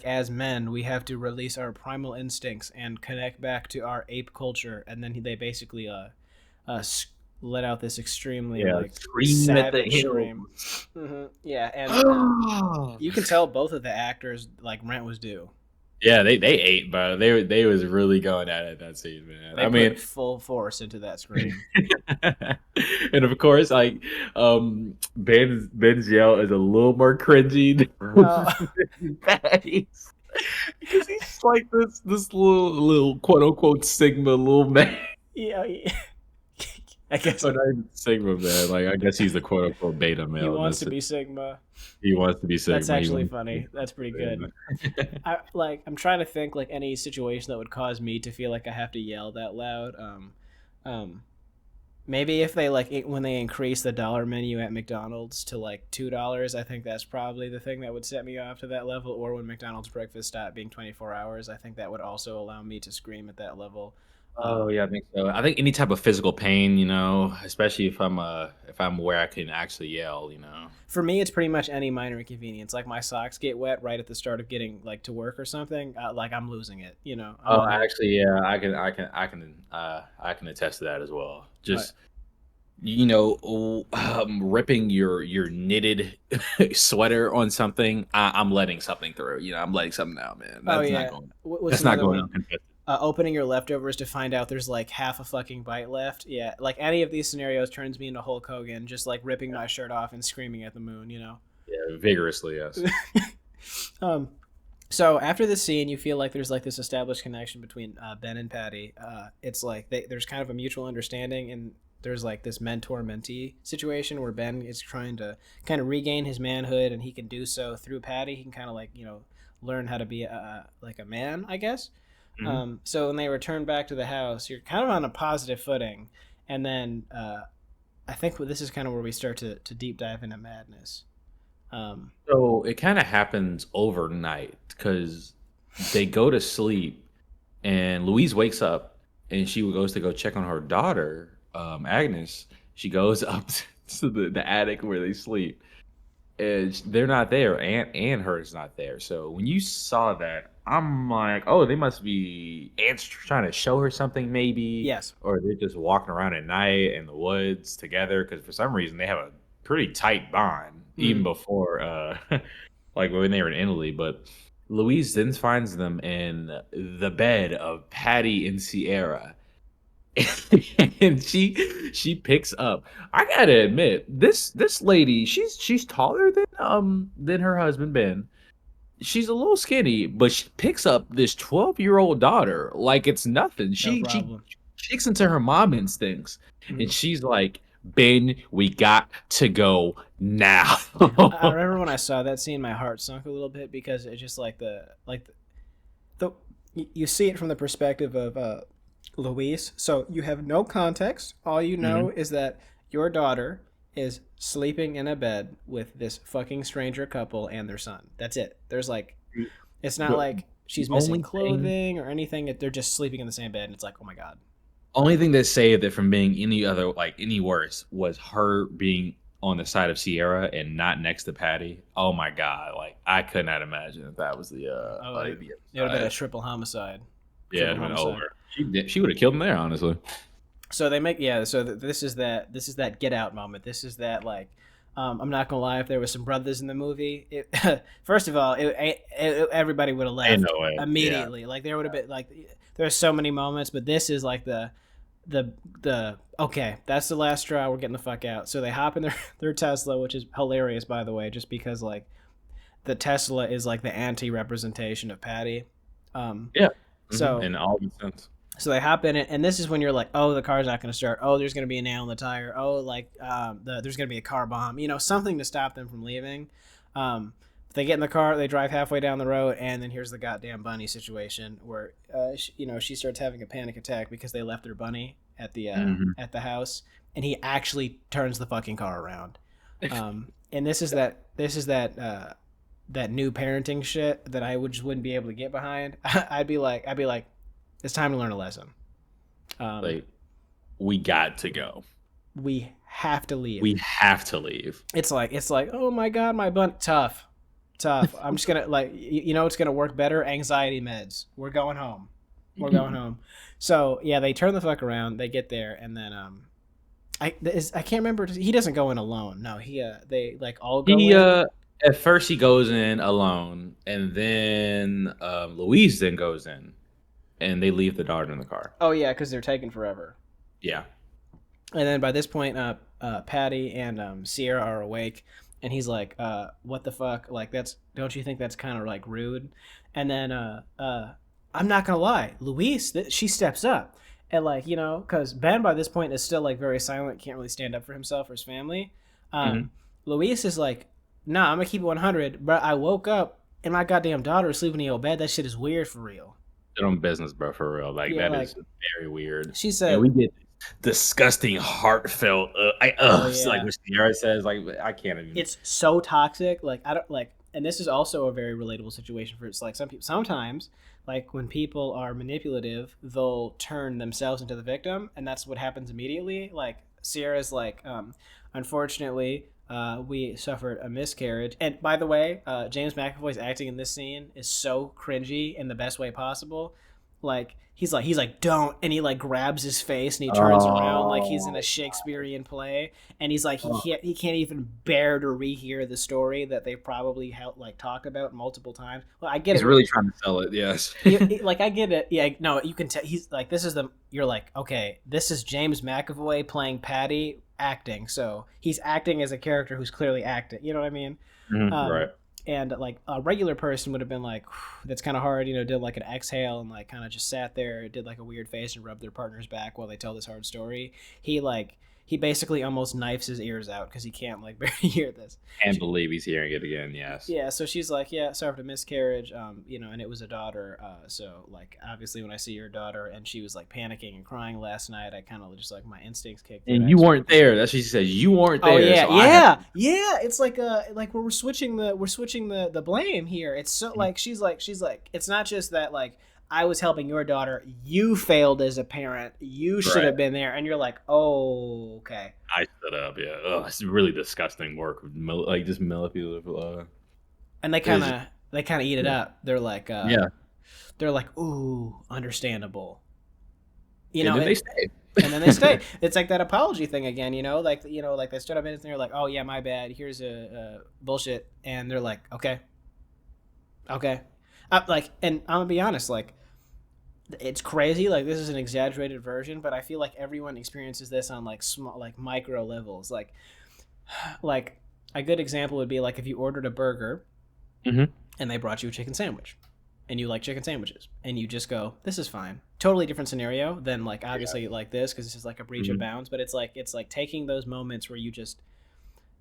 as men, we have to release our primal instincts and connect back to our ape culture, and then they basically let out this extremely like scream at the savage scream. Yeah, and you can tell both of the actors like rent was due. Yeah, they ate, bro. They was really going at it that scene, man. They I mean, put full force into that scream. and of course, like Ben's yell is a little more cringy than Patty's because he's like this little quote unquote Sigma little man. Yeah. I guess Not even Sigma man. Like I guess he's the quote unquote beta male. he wants to be Sigma. He wants to be Sigma. That's actually funny. That's pretty good. I'm trying to think like any situation that would cause me to feel like I have to yell that loud. Maybe if they when they increase the dollar menu at McDonald's to like $2, I think that's probably the thing that would set me off to that level. Or when McDonald's breakfast stopped being 24 hours, I think that would also allow me to scream at that level. Oh yeah, I think so. I think any type of physical pain, especially if I'm where I can actually yell, For me, it's pretty much any minor inconvenience. Like my socks get wet right at the start of getting like to work or something. Like I'm losing it. Oh, actually, yeah, I can attest to that as well. Just ripping your knitted sweater on something. I'm letting something through. I'm letting something out, man. That's not going. That's not going uncontested. Opening your leftovers to find out there's like half a fucking bite left. Yeah, like any of these scenarios turns me into Hulk Hogan, just like ripping my shirt off and screaming at the moon. Yeah, vigorously, yes. So after this scene, you feel like there's like this established connection between Ben and Patty. It's like there's kind of a mutual understanding, and there's like this mentor-mentee situation where Ben is trying to kind of regain his manhood, and he can do so through Patty. He can kind of like learn how to be like a man, I guess. Mm-hmm. So when they return back to the house, you're kind of on a positive footing, and then I think this is kind of where we start to deep dive into madness. So it kind of happens overnight because they go to sleep, and Louise wakes up, and she goes to go check on her daughter, Agnes. She goes up to the attic where they sleep, and they're not there. Aunt Hers not there. So when you saw that, I'm like, oh, they must be Aunt's trying to show her something, maybe. Yes. Or they're just walking around at night in the woods together because for some reason they have a pretty tight bond, even before, like when they were in Italy. But Louise then finds them in the bed of Patty and Sierra. And she picks up. I gotta admit, this lady, she's taller than her husband Ben. She's a little skinny, but she picks up this 12-year-old daughter like it's nothing. She kicks into her mom instincts, and she's like, Ben, we got to go now. I remember when I saw that scene, my heart sunk a little bit because it's just like you see it from the perspective of Louise. So you have no context. All you know is that your daughter is sleeping in a bed with this fucking stranger couple and their son. That's it. There's like, it's not like she's missing clothing or anything. They're just sleeping in the same bed, and it's like, oh my god. Only thing that saved it from being any worse was her being on the side of Sierra and not next to Patty. Oh my god! Like I could not imagine if that was the it would have been a triple homicide. Yeah, it'd been over. She would have killed him there, honestly. So they make this is that get out moment. This is that like I'm not gonna lie, if there was some brothers in the movie, first of all, everybody would have left immediately. Yeah. Like there would have been like there's so many moments, but this is like the okay, that's the last straw. We're getting the fuck out. So they hop in their Tesla, which is hilarious, by the way, just because like the Tesla is like the anti-representation of Patty. So in all the sense. So they hop in it, and this is when you're like, oh, the car's not going to start. Oh, there's going to be a nail in the tire. Oh, like there's going to be a car bomb. Something to stop them from leaving. They get in the car, they drive halfway down the road, and then here's the goddamn bunny situation where she starts having a panic attack because they left their bunny at the house, and he actually turns the fucking car around. And this is that new parenting shit that I just wouldn't be able to get behind. I'd be like, it's time to learn a lesson. Like, we got to go. We have to leave. We have to leave. It's like, oh my god, my butt, tough. I'm just gonna it's gonna work better. Anxiety meds. We're going home. So yeah, they turn the fuck around. They get there, and then I can't remember. He doesn't go in alone. No, they like all go in. At first he goes in alone, and then Louise then goes in. And they leave the daughter in the car. Oh yeah, because they're taking forever. Yeah. And then by this point, Patty and Sierra are awake, and he's like, "What the fuck? Like don't you think that's kind of like rude?" And then I'm not gonna lie, Louise, she steps up, and like because Ben by this point is still like very silent, can't really stand up for himself or his family. Louise is like, "Nah, I'm gonna keep it 100, but I woke up and my goddamn daughter is sleeping in your bed. That shit is weird for real." Their own business, bro, for real. Like that is very weird. She said, we get disgusting, heartfelt. Like what Sierra says, like I can't even. It's so toxic. Like I don't like, and this is also a very relatable situation for it's like some people. Sometimes, like when people are manipulative, they'll turn themselves into the victim, and that's what happens immediately. Like Sierra's like, unfortunately. We suffered a miscarriage. And by the way, James McAvoy's acting in this scene is so cringy in the best way possible. Like he's like don't, and he like grabs his face and he turns around like he's in a Shakespearean play, and he's like he can't even bear to rehear the story that they probably talk about multiple times. Well, I get he's really trying to sell it. Yes. Like I get it. Yeah, no, you can tell he's like you're like, okay, this is James McAvoy playing Patty acting, so he's acting as a character who's clearly acting, you know what I mean? Right. And like a regular person would have been like, that's kind of hard, did like an exhale and like kind of just sat there, did like a weird face and rubbed their partner's back while they tell this hard story. He basically almost knifes his ears out because he can't like barely hear this. Can't believe he's hearing it again. Yes. Yeah. So she's like, yeah, suffered a miscarriage. And it was a daughter. So like, obviously, when I see your daughter and she was like panicking and crying last night, I kind of just like my instincts kicked in. And you weren't there. That's what she says. You weren't there. Oh yeah, so yeah. It's like we're switching the blame here. It's so like she's like it's not just that like. I was helping your daughter. You failed as a parent. You should have been there. And you're like, oh, okay. I stood up. Yeah. Ugh, it's really disgusting work. Like just manipulative. And they kind of eat it up. They're like, they're like, ooh, understandable. And then they stay. And then they stay. It's like that apology thing again. Like they stood up and they're like, oh yeah, my bad. Here's a bullshit. And they're like, okay. And I'm gonna be honest, like. It's crazy. Like this is an exaggerated version, but I feel like everyone experiences this on like small, like micro levels. Like a good example would be like if you ordered a burger, and they brought you a chicken sandwich, and you like chicken sandwiches, and you just go, "This is fine." Totally different scenario than like obviously like this because this is like a breach of bounds. But it's like taking those moments where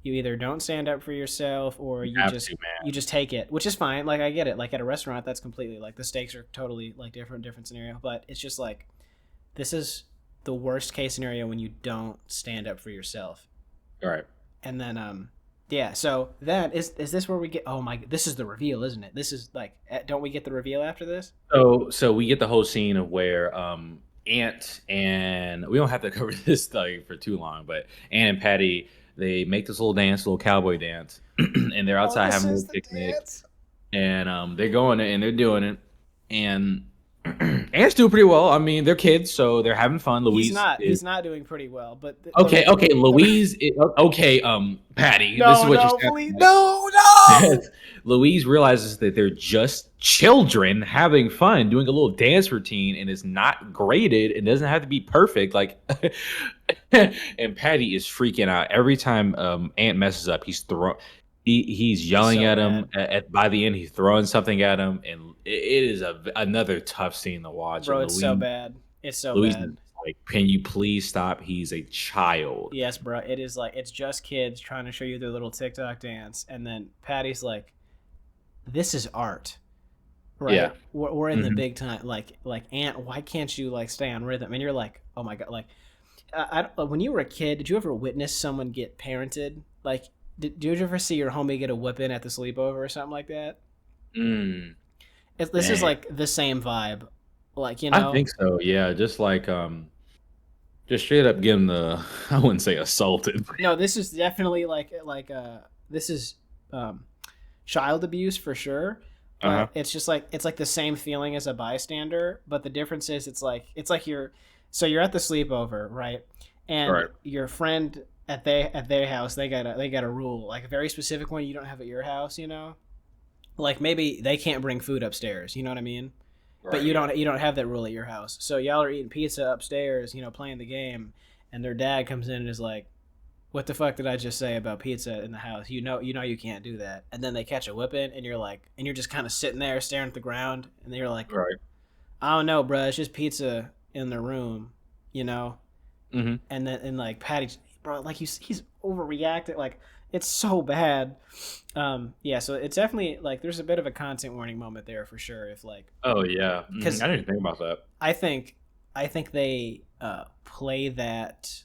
you either don't stand up for yourself or you just take it, which is fine. Like I get it. Like at a restaurant, that's completely like the stakes are totally like different scenario. But it's just like this is the worst case scenario when you don't stand up for yourself. All right. And then so then is this where we get? Oh my! This is the reveal, isn't it? This is like, don't we get the reveal after this? So we get the whole scene of where Aunt and we don't have to cover this like for too long, but Aunt and Patty. They make this little dance, little cowboy dance, and they're outside this having a is little the picnic. dance. And they're going and they're doing it, and ants do pretty well. I mean, they're kids, so they're having fun. He's Louise not. is He's not doing pretty well. But okay. Okay, Louise. Okay, Patty. This is No, what no, you're saying. please, no. Louise realizes that they're just children having fun, doing a little dance routine, and it's not graded. It doesn't have to be perfect. Like, and Patty is freaking out every time Ant messes up. He's yelling So at him. bad. By the end, he's throwing something at him, and it is another tough scene to watch. Bro, And it's so bad. It's so Louise bad. is like, "Can you please stop? He's a child." Yes, bro. It is like it's just kids trying to show you their little TikTok dance, and then Patty's like, "This is art, right? Yeah. We're in the Mhm. big time. Like Ant, why can't you like stay on rhythm?" And you're like, "Oh my god!" Like, when you were a kid, did you ever witness someone get parented? Like, did you ever see your homie get a whipping at the sleepover or something like that? Mm, This is man. like the same vibe, like I think so. Yeah, just like just straight up getting the I wouldn't say assaulted. No, this is definitely this is child abuse for sure. But Uh-huh. it's just like it's like the same feeling as a bystander, but the difference is it's like you're at the sleepover, right? And Right. your friend at their house, they got a rule, like a very specific one you don't have at your house, you know? Like maybe they can't bring food upstairs, you know what I mean? But you don't have that rule at your house. So y'all are eating pizza upstairs, you know, playing the game, and their dad comes in and is like, "What the fuck did I just say about pizza in the house? You can't do that." And then they catch a whipping, and you're just kind of sitting there staring at the ground, and you're like, Right. "I don't know, bro. It's just pizza in the room, you know." Mm-hmm. And then like Patty, bro, like he's overreacted, like it's so bad. Yeah, so it's definitely like there's a bit of a content warning moment there for sure. If like Oh yeah. because I didn't think about that. I think they play that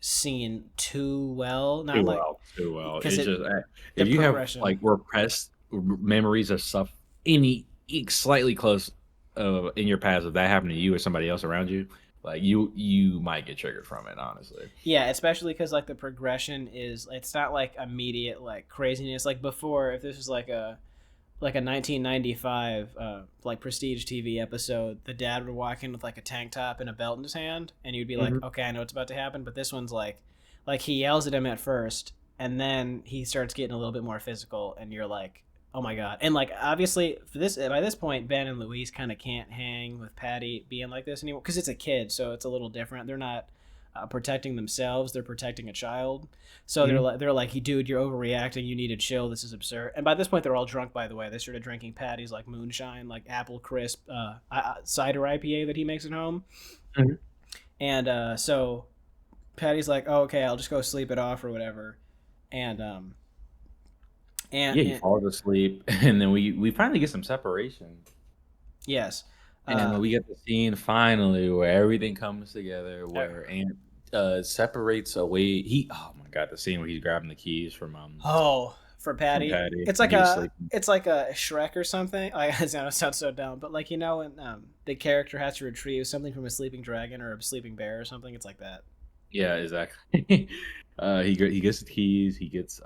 scene too well. Not Too like well. Too well. because It's just the if you have progression. like repressed memories of stuff slightly close in your past, if that happened to you or somebody else around you, like you might get triggered from it, honestly. Yeah, especially because like the progression is it's not like immediate like craziness like before. If this was like a 1995 like prestige TV episode, the dad would walk in with like a tank top and a belt in his hand, and you'd be like, Mhm. okay, I know what's about to happen. But this one's like he yells at him at first, and then he starts getting a little bit more physical, and you're like, oh my god. And like obviously for this by this point, Ben and Louise kind of can't hang with Patty being like this anymore because it's a kid, so it's a little different. They're not protecting themselves; they're protecting a child. So Mhm. they're like, dude, you're overreacting. You need to chill. This is absurd. And by this point, they're all drunk. By the way, they started drinking Patty's like moonshine, like apple crisp cider IPA that he makes at home. Mhm. And so Patty's like, oh, okay, I'll just go sleep it off or whatever. And Yeah, he and falls asleep, and then we finally get some separation. yes, And we get the scene finally where everything comes together, where Ant separates away. Oh my god, the scene where he's grabbing the keys from for Patty, Patty. it's like He was a sleeping. it's like a Shrek or something. Like it sounds so dumb, but like when the character has to retrieve something from a sleeping dragon or a sleeping bear or something, it's like that. Yeah, exactly. He gets the keys. He gets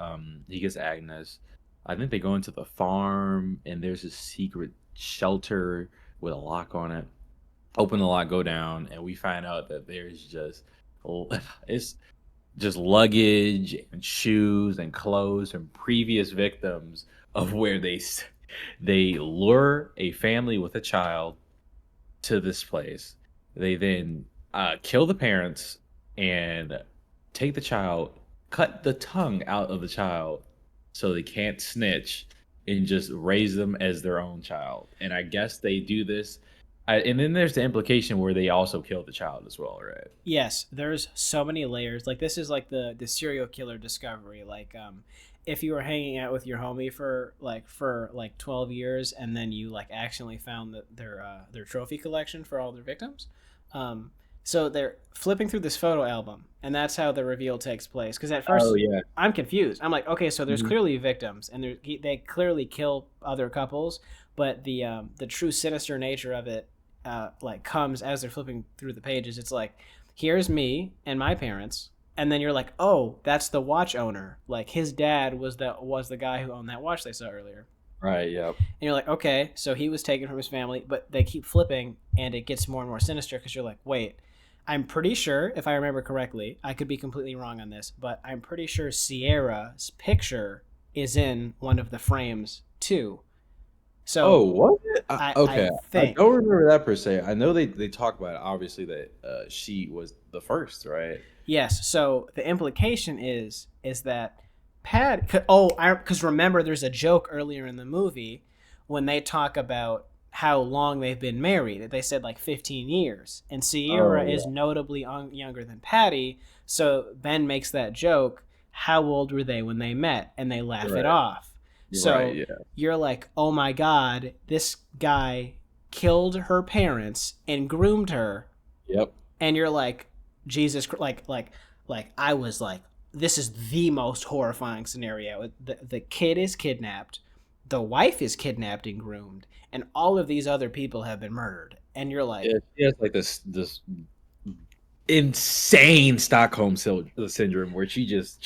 Agnes. I think they go into the farm, and there's a secret shelter with a lock on it. Open the lock, go down, and we find out that there's just it's just luggage and shoes and clothes from previous victims of where they lure a family with a child to this place. They then kill the parents and take the child, cut the tongue out of the child so they can't snitch, and just raise them as their own child. And I guess they do this. And then there's the implication where they also kill the child as well, right? Yes, there's so many layers. Like this is like the serial killer discovery. Like if you were hanging out with your homie for 12 years and then you like accidentally found their trophy collection for all their victims. So they're flipping through this photo album, and that's how the reveal takes place. Because at first, Oh yeah. I'm confused. I'm like, okay, so there's Mhm. clearly victims, and they clearly kill other couples, but the true sinister nature of it like comes as they're flipping through the pages. It's like, here's me and my parents, and then you're like, oh, that's the watch owner. Like his dad was the guy who owned that watch they saw earlier. Right. Yep. And you're like, okay, so he was taken from his family, but they keep flipping, and it gets more and more sinister because you're like, wait, I'm pretty sure, if I remember correctly, I could be completely wrong on this, but I'm pretty sure Sierra's picture is in one of the frames too. So Oh, what? Okay, I I think don't remember that per se. I know they talk about it, obviously that she was the first, right? yes. So the implication is that because remember, there's a joke earlier in the movie when they talk about how long they've been married. They said like 15 years, and Sierra Oh, is yeah. notably younger than Patty. So Ben makes that joke. How old were they when they met? And they laugh it Right. off. So Right. Yeah. you're like, oh my God, this guy killed her parents and groomed her, Yep. and you're like, Jesus, like I was like, this is the most horrifying scenario. The kid is kidnapped, the wife is kidnapped and groomed, and all of these other people have been murdered, and you're like, Yeah, she has like this insane Stockholm syndrome where she just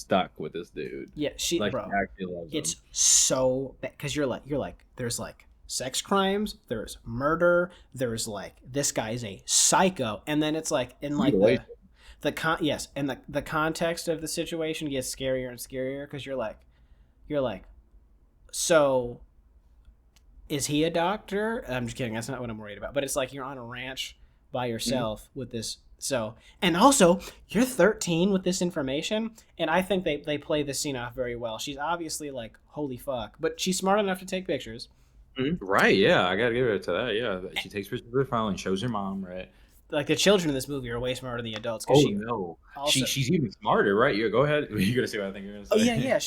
stuck with this dude. yeah, she, Like bro, she actually loves him. it's so bad because you're like, there's like sex crimes, there's murder, there's like this guy's a psycho, and then it's like in like Mutilation. yes, and the context of the situation gets scarier and scarier because you're like, so is he a doctor? I'm just kidding. That's not what I'm worried about. But it's like you're on a ranch by yourself with this. So, and also you're 13 with this information, and I think they play this scene off very well. She's obviously like, holy fuck, but she's smart enough to take pictures. Right, yeah, I gotta give it to that. Yeah, she takes pictures of her phone and shows her mom, right? Like the children in this movie are way smarter than the adults. Oh She no, also, she's even smarter, right? You go ahead. You're gonna see what I think you're gonna oh say. yeah,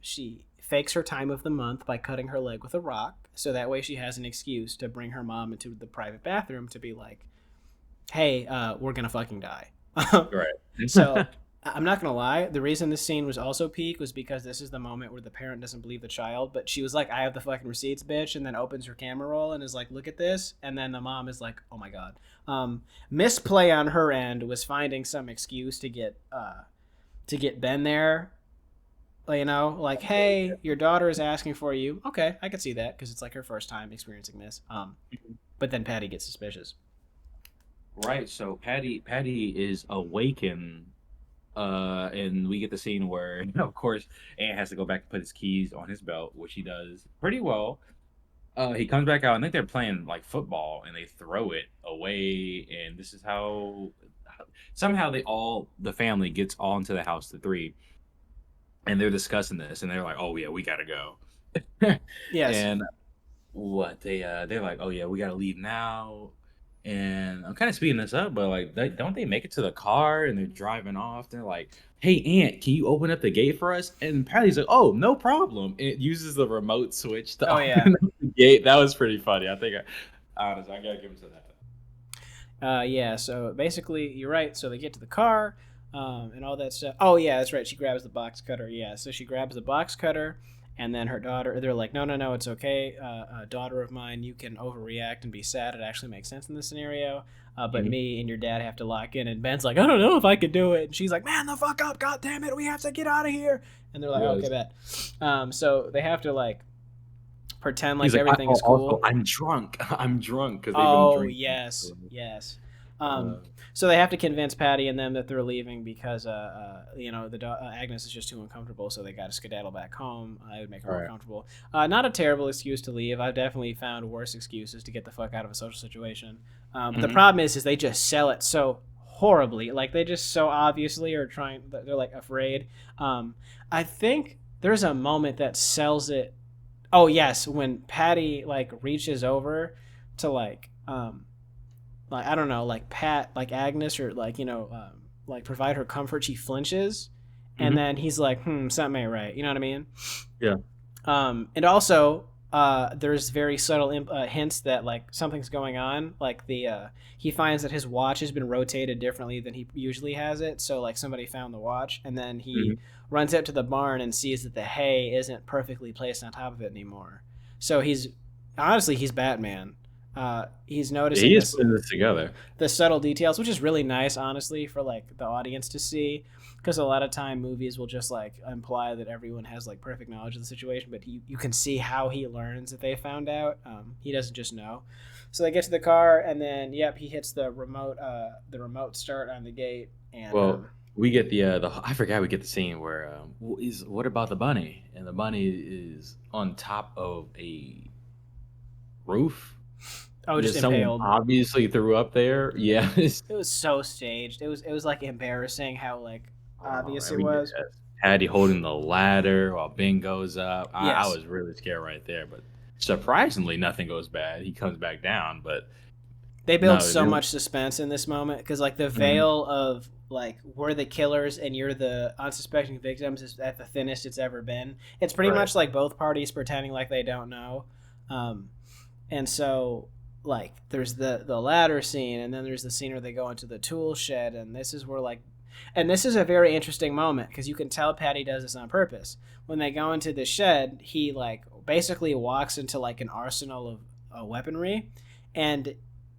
she fakes her time of the month by cutting her leg with a rock, so that way she has an excuse to bring her mom into the private bathroom to be like, hey, we're gonna fucking die. Right. So I'm not gonna lie, the reason this scene was also peak was because this is the moment where the parent doesn't believe the child, but she was like, I have the fucking receipts, bitch, and then opens her camera roll and is like, look at this, and then the mom is like, oh my god. Misplay on her end was finding some excuse to get Ben there. You know, like, hey, your daughter is asking for you. Okay, I could see that because it's like her first time experiencing this. But then Patty gets suspicious. Right. So Patty is awakened, and we get the scene where, of course, Ant has to go back and put his keys on his belt, which he does pretty well. He comes back out. I think they're playing like football, and they throw it away. And this is how somehow the family gets all into the house, the three, and they're discussing this, and they're like, "Oh yeah, we gotta go." Yes. And what they're like, "Oh yeah, we gotta leave now." And I'm kind of speeding this up, but like, don't they make it to the car and they're driving off? They're like, "Hey, Aunt, can you open up the gate for us?" And Patty's like, "Oh, no problem." It uses the remote switch to Oh, open yeah. up the gate. That was pretty funny. I think, honestly, I gotta give him to that. Yeah, so basically, you're right. So they get to the car and all that stuff. Oh, yeah, that's right. She grabs the box cutter. Yeah, so she grabs the box cutter, and then her daughter, they're like, no, it's okay. Daughter of mine, you can overreact and be sad. It actually makes sense in this scenario. But me and your dad have to lock in. And Ben's like, I don't know if I could do it. And she's like, man, the fuck up. God damn it. We have to get out of here. And they're like, Yes. okay, bet. So they have to, like, pretend like He's like, everything is also, cool. I'm drunk. I'm drunk because they've been Oh, drinking. yes. So they have to convince Patty and them that they're leaving because, Agnes is just too uncomfortable, so they got to skedaddle back home. It would make her more Right. comfortable. Not a terrible excuse to leave. I've definitely found worse excuses to get the fuck out of a social situation. But the problem is they just sell it so horribly. Like, they just so obviously are trying, they're like afraid. I think there's a moment that sells it. Oh, yes, when Patty, like, reaches over to, like I don't know, like pat like Agnes or like like provide her comfort, she flinches, and then he's like, something ain't right. You know what I mean? Yeah. And also there's very subtle hints that like something's going on. Like he finds that his watch has been rotated differently than he usually has it. So like somebody found the watch, and then he runs out to the barn and sees that the hay isn't perfectly placed on top of it anymore. So he's Batman. He's Yeah, noticing he is this putting this together. the subtle details, which is really nice, honestly, for like the audience to see. Because a lot of time movies will just like imply that everyone has like perfect knowledge of the situation, but you can see how he learns that they found out. He doesn't just know. So they get to the car, and then yep, he hits the remote start on the gate, and Well, we get the I forgot we get the scene where what about the bunny? And the bunny is on top of a roof. oh, just Just someone impaled. obviously threw up there. Yeah. It was so staged. It was like embarrassing how like obvious it And we get was. Patty holding the ladder while Ben goes up. I Yes, was really scared right there, but surprisingly, nothing goes bad. He comes back down, but they build no, so much suspense in this moment because like the mhm, veil of like we're the killers and you're the unsuspecting victims is at the thinnest it's ever been. It's pretty right. much like both parties pretending like they don't know. um, and so like there's the ladder scene, and then there's the scene where they go into the tool shed, and this is where like and this is a very interesting moment because you can tell Patty does this on purpose. When they go into the shed, he like basically walks into like an arsenal of weaponry, and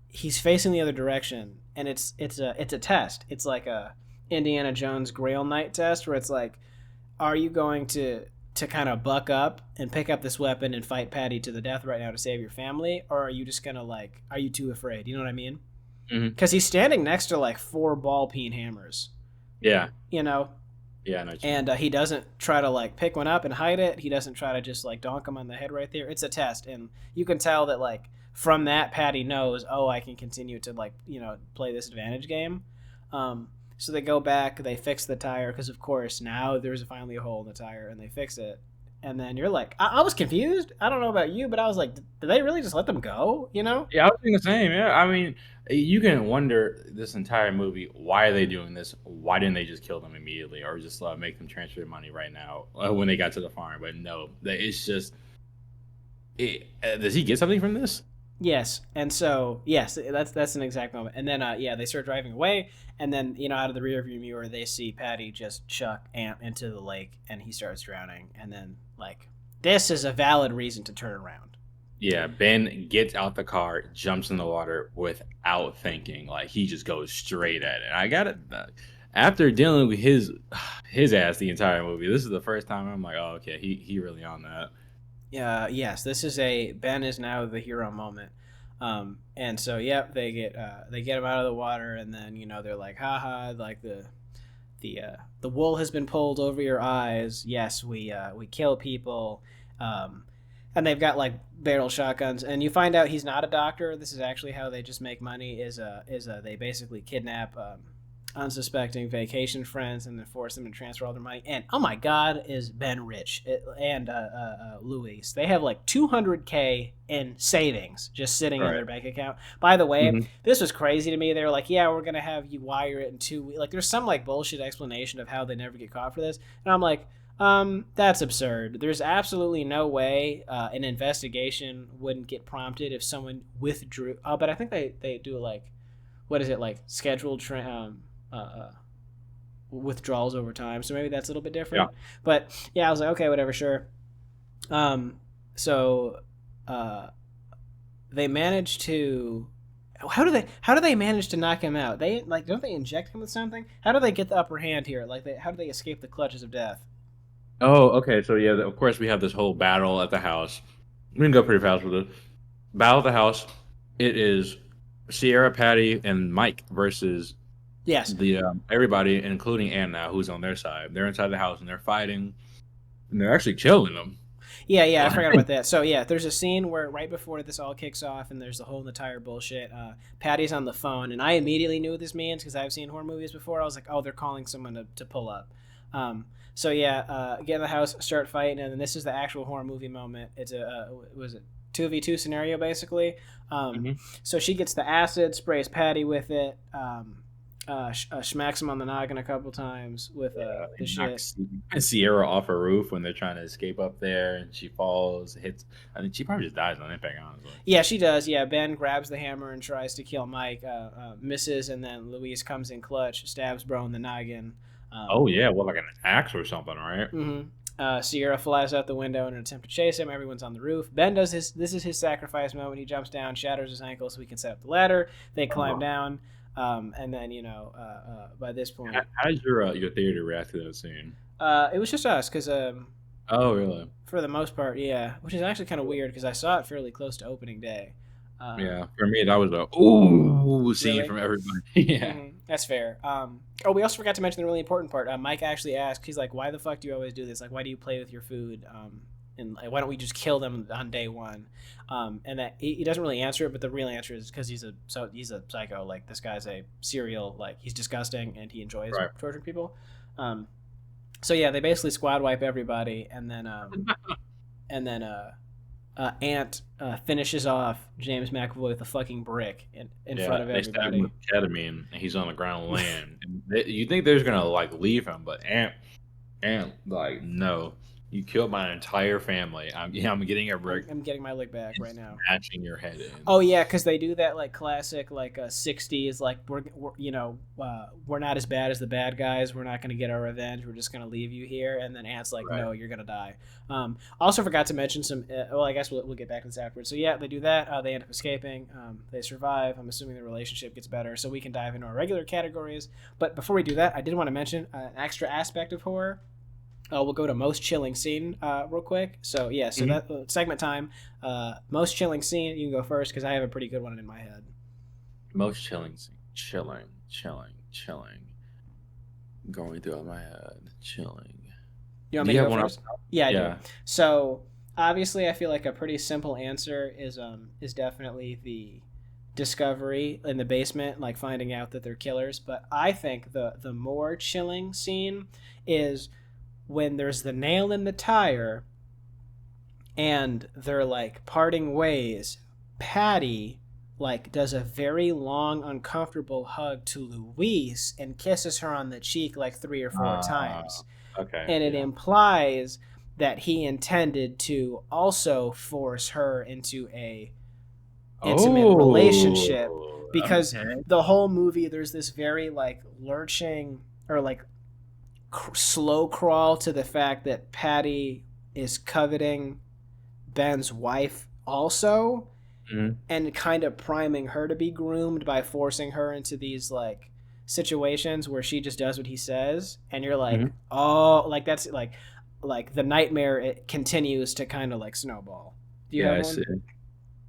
he's facing the other direction, and it's a test. It's like a Indiana Jones Grail Knight test where it's like, are you going to kind of buck up and pick up this weapon and fight Patty to the death right now to save your family, or are you just gonna like, are you too afraid? You know what I mean? Hmm. Because he's standing next to like four ball peen hammers, Yeah, you know, yeah, I know what you mean. and he doesn't try to like pick one up and hide it. He doesn't try to just like donk him on the head right there. It's a test, and you can tell that like from that Patty knows, oh, I can continue to like play this advantage game. So they go back, they fix the tire because of course now there's finally a hole in the tire, and they fix it. And then you're like, I was confused. I don't know about you, but I was like, did they really just let them go? You know? Yeah, I was thinking the same. Yeah, I mean, you can wonder this entire movie, why are they doing this? Why didn't they just kill them immediately, or just make them transfer their money right now when they got to the farm? But no, it's just. Does he get something from this? Yes, and so yes, that's an exact moment. And then yeah, they start driving away, and then out of the rearview mirror they see Patty just chuck Amp into the lake, and he starts drowning. And then like this is a valid reason to turn around. Yeah, Ben gets out the car, jumps in the water without thinking. Like he just goes straight at it. And I got it. After dealing with his ass the entire movie, this is the first time I'm like, oh, okay, he really on that. Yes, this is a Ben is now the hero moment. And so yep, they get him out of the water, and then they're like, haha, like the wool has been pulled over your eyes. Yes, we kill people. And they've got like barrel shotguns, and you find out he's not a doctor. This is actually how they just make money. They basically kidnap unsuspecting vacation friends and then force them to transfer all their money. And oh my God, is Ben rich and Louise? They have like $200K in savings just sitting in Right. their bank account. By the way, Hmm. this was crazy to me. They were like, "Yeah, we're gonna have you wire it in 2 weeks." Like, there's some like bullshit explanation of how they never get caught for this, and I'm like, that's absurd. There's absolutely no way an investigation wouldn't get prompted if someone withdrew. Oh, but I think they do like, what is it, like scheduled withdrawals over time, so maybe that's a little bit different. Yeah. But yeah, I was like, okay, whatever, sure. So they managed to how do they manage to knock him out? They like, don't they inject him with something? How do they get the upper hand here? Like, how do they escape the clutches of death? Oh, okay. So yeah, of course we have this whole battle at the house. We can go pretty fast with it. Battle at the house. It is Sierra, Patty, and Mike versus Yes. the everybody, including Anna, who's on their side. They're inside the house and they're fighting, and they're actually killing them. Yeah, I forgot about that. So yeah, there's a scene where right before this all kicks off, and there's the hole in the tire bullshit. Patty's on the phone, and I immediately knew what this means because I've seen horror movies before. I was like, oh, they're calling someone to pull up. So yeah, get in the house, start fighting, and then this is the actual horror movie moment. It's a was it 2v2 scenario basically. Hmm. So she gets the acid, sprays Patty with it. Smacks him on the noggin a couple times with the shit. Sierra off a roof when they're trying to escape up there, and she falls, hits. I think she probably just dies on impact, honestly. Yeah, she does. Yeah, Ben grabs the hammer and tries to kill Mike, misses, and then Louise comes in clutch, stabs Bro in the noggin. Oh yeah, well, like an axe or something, right? Mm-hmm. Sierra flies out the window in an attempt to chase him. Everyone's on the roof. Ben does his. This is his sacrifice moment. He jumps down, shatters his ankle so he can set up the ladder. They climb down, and then by this point, How did your theater react to that scene? it was just us because Oh, really? for the most part, yeah, which is actually kind of weird because I saw it fairly close to opening day. Yeah, for me that was a ooh scene Really? from everybody. Yeah. That's fair. Oh, we also forgot to mention the really important part. Mike actually asked, he's like, "Why the fuck do you always do this? Like, why do you play with your food? And like, why don't we just kill them on day one?" And that he doesn't really answer it, but the real answer is because he's a psycho. Like, this guy's a serial, like, he's disgusting and he enjoys torturing people. So yeah, they basically squad wipe everybody, and then Ant finishes off James McAvoy with a fucking brick in front of They stab him everybody. with ketamine, and he's on the ground laying. And you think they're gonna like leave him, but Ant like, no, you killed my entire family. I'm getting a brick. I'm getting my lick back right now. Smashing your head in. Oh yeah, because they do that like classic like 60s like we're we're not as bad as the bad guys. We're not gonna get our revenge. We're just gonna leave you here. And then Ant's like, no, you're gonna die. Also forgot to mention some. Well, I guess we'll get back to this afterwards. So yeah, they do that. They end up escaping. They survive. I'm assuming the relationship gets better, so we can dive into our regular categories. But before we do that, I did want to mention an extra aspect of horror. We'll go to most chilling scene real quick. So yeah, so that segment time. Most chilling scene. You can go first because I have a pretty good one in my head. Most chilling scene. Chilling. Going through my head. Chilling. You want me to go one first? Yeah, I do. So obviously, I feel like a pretty simple answer is definitely the discovery in the basement, like finding out that they're killers. But I think the more chilling scene is when there's the nail in the tire and they're like parting ways. Patty like does a very long uncomfortable hug to Louise and kisses her on the cheek like 3 or 4 times. Okay. And it implies that he intended to also force her into a intimate relationship, because the whole movie there's this very like lurching or like slow crawl to the fact that Patty is coveting Ben's wife also, and kind of priming her to be groomed by forcing her into these like situations where she just does what he says, and you're like, oh, like that's like the nightmare, it continues to kind of like snowball. Do you have one? See.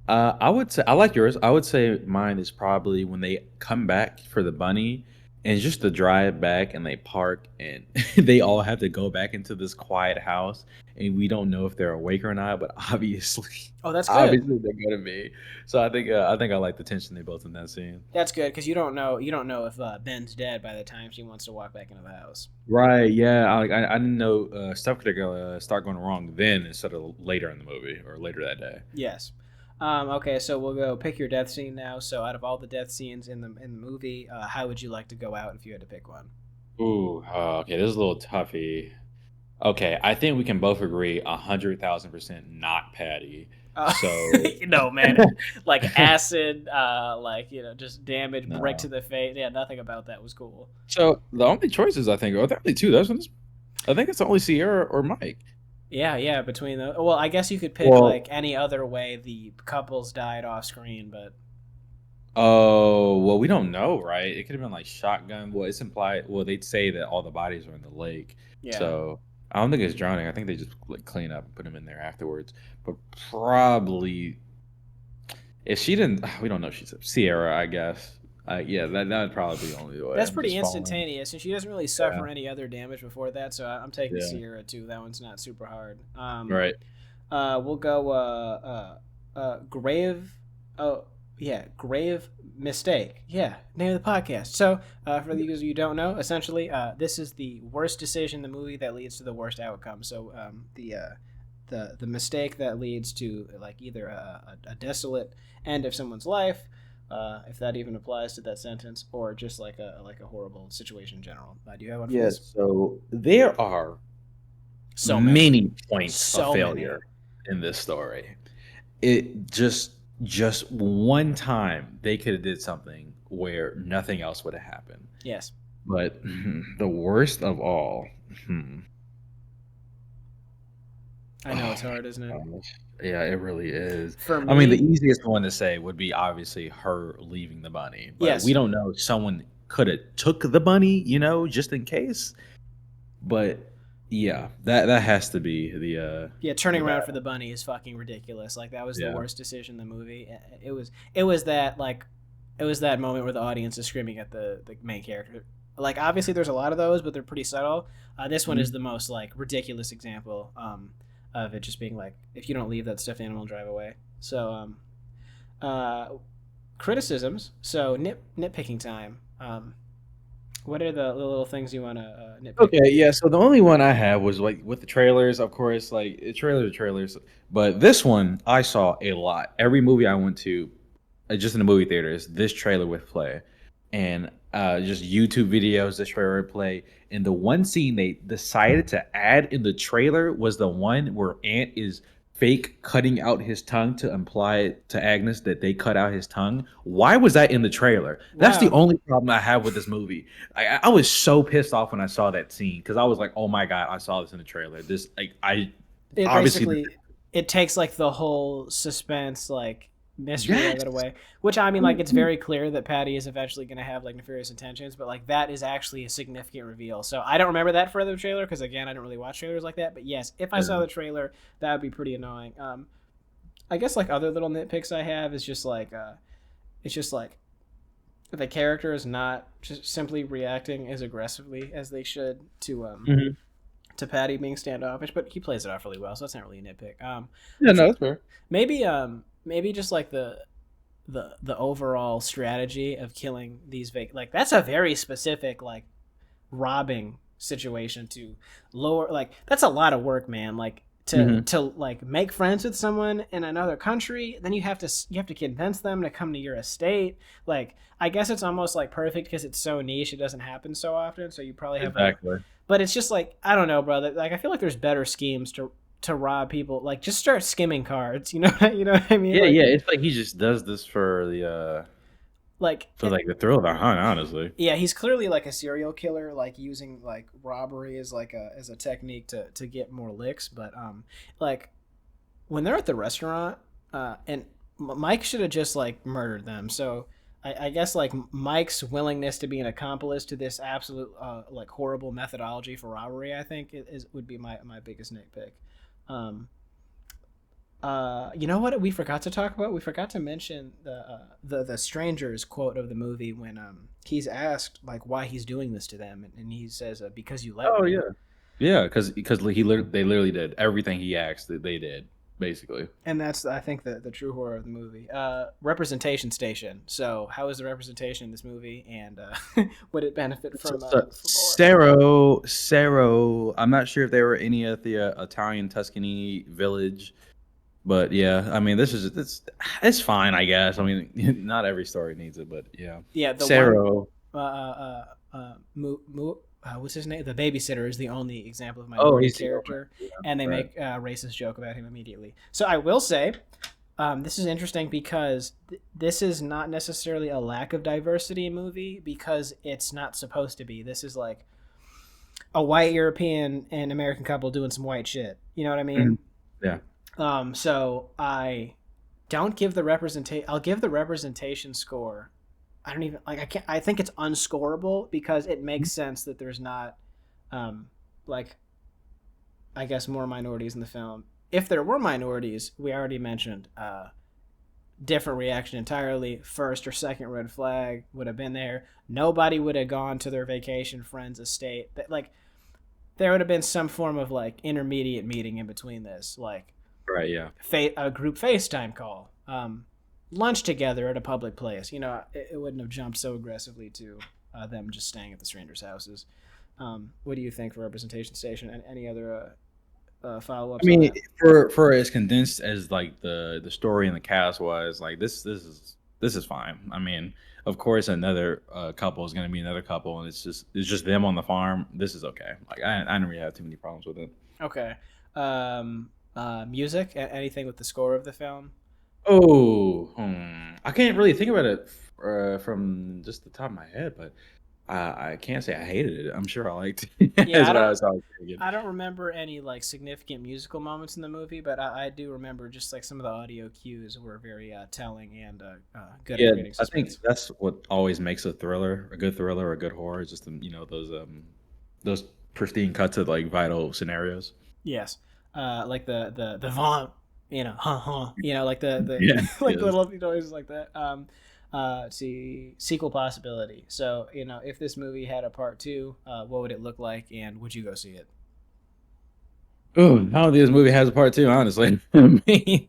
I would say I like yours. I would say mine is probably when they come back for the bunny, and it's just the drive back, and they park, and they all have to go back into this quiet house, and we don't know if they're awake or not. But obviously, that's good. Obviously, they're gonna be. So I think I like the tension they built in that scene. That's good because you don't know if Ben's dead by the time she wants to walk back into the house. Right? Yeah. I didn't know stuff could start going wrong then instead of later in the movie or later that day. Yes. Okay, so we'll go pick your death scene now. So out of all the death scenes in the movie, how would you like to go out if you had to pick one? Ooh, okay, this is a little toughy. Okay, I think we can both agree 100,000% not Patty. So no, man, like acid, like just damage, brick to the face. Yeah, nothing about that was cool. So the only choices I think are only two. I think it's only Sierra or Mike. Yeah, between the well, I guess you could pick like any other way the couples died off screen, but oh well, we don't know, right? It could have been like shotgun. Well, it's implied. Well, they'd say that all the bodies were in the lake, so I don't think it's drowning. I think they just like clean up and put them in there afterwards. But probably if she didn't, we don't know if she's Sierra, I guess. Yeah, that would probably be the only way. That's pretty instantaneous, and she doesn't really suffer any other damage before that, so I'm taking Sierra too. That one's not super hard. Right. We'll go grave. Oh yeah, grave mistake. Yeah, name of the podcast. So for those of you who don't know, essentially, this is the worst decision in the movie that leads to the worst outcome. So the mistake that leads to like either a desolate end of someone's life. If that even applies to that sentence, or just like a horrible situation in general. Do you have one? Yes. So there are so many points of failure in this story. It just one time they could have did something where nothing else would have happened. Yes. But the worst of all, I know it's hard, isn't it? Gosh. Yeah, it really is. For I mean, the me, easiest one to say would be obviously her leaving the bunny, but we yes. don't know if someone could have took the bunny, just in case. But yeah, that has to be Yeah, turning the around bad for the bunny is fucking ridiculous. Like that was the yeah. worst decision in the movie. It was that moment where the audience is screaming at the main character. Like obviously there's a lot of those, but they're pretty subtle. This one is Mhm. the most like ridiculous example of it just being like if you don't leave that stuffed animal and drive away. So uh, criticisms. So nitpicking time. What are the little things you want to nitpick? Okay, yeah. So the only one I have was like with the trailers, of course, like trailers are trailers. But this one I saw a lot. Every movie I went to, just in the movie theaters, this trailer would play, and just YouTube videos, this trailer would play. And the one scene they decided to add in the trailer was the one where Ant is fake cutting out his tongue to imply to Agnes that they cut out his tongue. Why was that in the trailer? That's the Wow. only problem I have with this movie. I was so pissed off when I saw that scene because I was like, "Oh my god, I saw this in the trailer." This like I It obviously basically it takes like the whole suspense like mystery out of yes. it away, which I mean like it's very clear that Patty is eventually going to have like nefarious intentions, but like that is actually a significant reveal. So I don't remember that for the trailer because again I don't really watch trailers like that, but yes, if I saw the trailer that would be pretty annoying. I guess like other little nitpicks I have is just like it's just like the character is not just simply reacting as aggressively as they should Mhm. to Patty being standoffish, but he plays it off really well, so that's not really a nitpick. Yeah, no, that's fair. Maybe just like the overall strategy of killing these like that's a very specific like robbing situation to lower like that's a lot of work, man. Like Mhm. to like make friends with someone in another country, then you have to convince them to come to your estate. Like I guess it's almost like perfect because it's so niche, it doesn't happen so often, so you probably have like Exactly. but it's just like I don't know, brother. Like I feel like there's better schemes to rob people. Like just start skimming cards. You know what I mean? Yeah, yeah. It's like he just does this for Like the thrill of the hunt, honestly. yeah, he's clearly like a serial killer, like using like robbery as like a technique to get more licks. But like when they're at the restaurant, and Mike should have just like murdered them. So I guess like Mike's willingness to be an accomplice to this absolute like horrible methodology for robbery, I think would be my biggest nitpick. Um, you know what we forgot to talk about? We forgot to mention the strangers quote of the movie when he's asked like why he's doing this to them, and he says because you let Oh me. yeah, yeah. Because they literally did everything he asked that they did basically. And that's I think the true horror of the movie. Representation station. So how is the representation in this movie, and would it benefit from more? Sero. I'm not sure if they were any at the Italian Tuscany village, but yeah, I mean, it's fine, I guess. I mean, not every story needs it, but yeah. Yeah, the Sero. one. What's his name? The babysitter is the only example of Oh, minority he's the character, yeah, and they right. make a racist joke about him immediately. So I will say, this is interesting because this is not necessarily a lack of diversity movie because it's not supposed to be. This is like a white European and American couple doing some white shit. You know what I Mhm. mean? Yeah. So I don't give the representation. I'll give the representation score. I don't even like. I can't. I think it's unscorable because it makes sense that there's not, like, I guess more minorities in the film. If there were minorities, we already mentioned, different reaction entirely. First or second red flag would have been there. Nobody would have gone to their vacation friend's estate. That like, there would have been some form of like intermediate meeting in between this, like Right. Yeah. a group FaceTime call, lunch together at a public place. You know, it wouldn't have jumped so aggressively to them just staying at the strangers' houses. What do you think for representation station and any other follow ups I on mean, that? for as condensed as like the story and the cast was, like this is fine. I mean, of course, another couple is going to be another couple, and it's just them on the farm. This is okay. Like I don't really have too many problems with it. Okay. Music, anything with the score of the film? Oh, I can't really think about it from just the top of my head, but I can't say I hated it. I'm sure I liked it. Yeah, That's what I was thinking. I don't remember any like significant musical moments in the movie, but I do remember just like some of the audio cues were very telling and good at Yeah, creating I think suspense. that's what always makes a good thriller or a good horror, is just those pristine cuts of like vital scenarios. Yes, like the vaunt, like the Yeah, like yes. little noises like that. Let's see, sequel possibility. So if this movie had a part two, what would it look like, and would you go see it? Oh, I don't think this movie has a part two, honestly. I mean,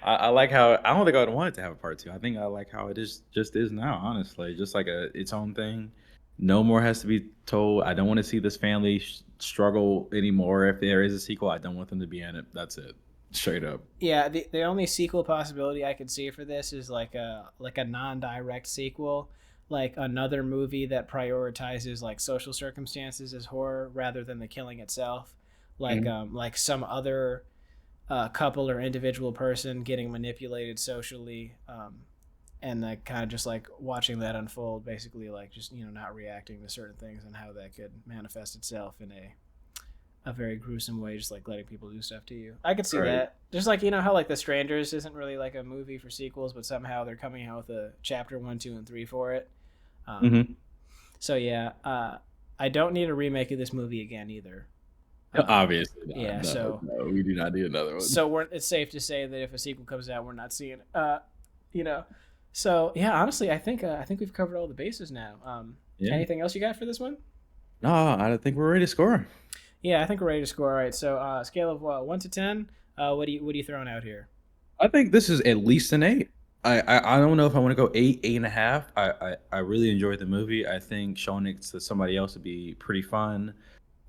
I like how I don't think I'd want it to have a part two. I think I like how it is just is now, honestly. Just like its own thing. No more has to be told. I don't want to see this family struggle anymore. If there is a sequel, I don't want them to be in it. That's it. Straight up. Yeah, the only sequel possibility I could see for this is like a non-direct sequel, like another movie that prioritizes like social circumstances as horror rather than the killing itself, Mhm. like some other couple or individual person getting manipulated socially, and like kind of just like watching that unfold, basically like just not reacting to certain things and how that could manifest itself in a very gruesome way, just like letting people do stuff to you. I could see Right. that. Just like how like The Strangers isn't really like a movie for sequels, but somehow they're coming out with a chapter 1, 2, and 3 for it. Um, Hmm. so yeah, I don't need a remake of this movie again either. Um, Obviously not. yeah, No, so no, we do not need another one. it's safe to say that if a sequel comes out, we're not seeing it. You know, so yeah, honestly, I think we've covered all the bases now. Yeah. Anything else you got for this one? No, I don't think we're ready to score. Yeah, I think we're ready to score. All right, so scale of 1 to 10. What are you throwing out here? I think this is at least an 8. I don't know if I want to go 8, 8.5. I really enjoyed the movie. I think showing it to somebody else would be pretty fun.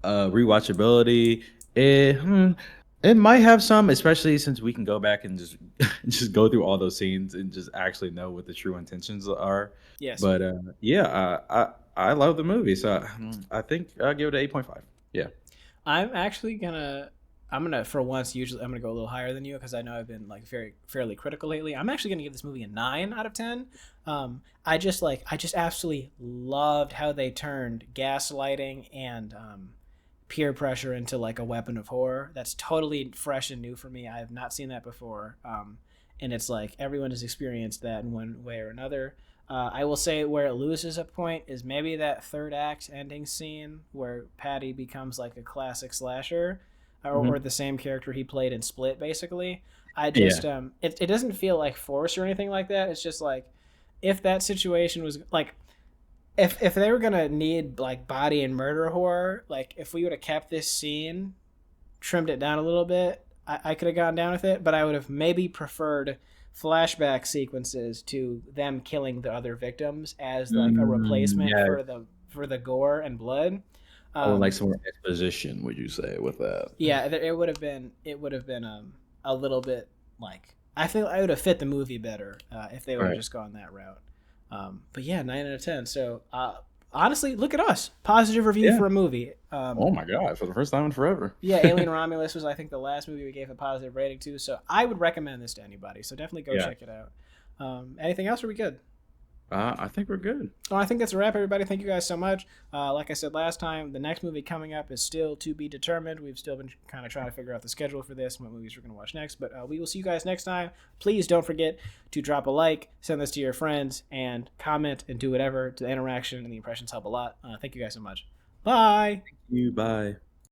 Rewatchability, it might have some, especially since we can go back and just just go through all those scenes and just actually know what the true intentions are. Yes. But yeah, I love the movie, so I think I'll give it an 8.5. Yeah. I'm gonna for once usually I'm gonna go a little higher than you because I know I've been like very fairly critical lately. I'm actually gonna give this movie a 9 out of 10. I just absolutely loved how they turned gaslighting and peer pressure into like a weapon of horror. That's totally fresh and new for me. I have not seen that before. And it's like everyone has experienced that in one way or another. I will say where it loses a point is maybe that third act ending scene where Patty becomes like a classic slasher, or Mhm. the same character he played in Split, basically. I Yeah. just it doesn't feel like force or anything like that. It's just like if that situation was like if they were gonna need like body and murder horror, like if we would have kept this scene, trimmed it down a little bit, I could have gone down with it, but I would have maybe preferred flashback sequences to them killing the other victims as like a replacement Yeah, for the gore and blood. I would like Um, some more exposition. Would you say with that? yeah, it would have been a little bit like I feel I would have fit the movie better if they would have Right. just gone that route. But yeah, 9 out of 10. So honestly, look at us, positive review Yeah. for a movie. Oh my god! For the first time in forever. Yeah, Alien Romulus was I think the last movie we gave a positive rating to, so I would recommend this to anybody. So definitely go Yeah. check it out. Anything else? Are we good? I think we're good. Well, I think that's a wrap, everybody. Thank you guys so much. Like I said last time, the next movie coming up is still to be determined. We've still been kind of trying to figure out the schedule for this and what movies we're going to watch next. But we will see you guys next time. Please don't forget to drop a like, send this to your friends, and comment and do whatever. The interaction and the impressions help a lot. Thank you guys so much. Bye. You bye.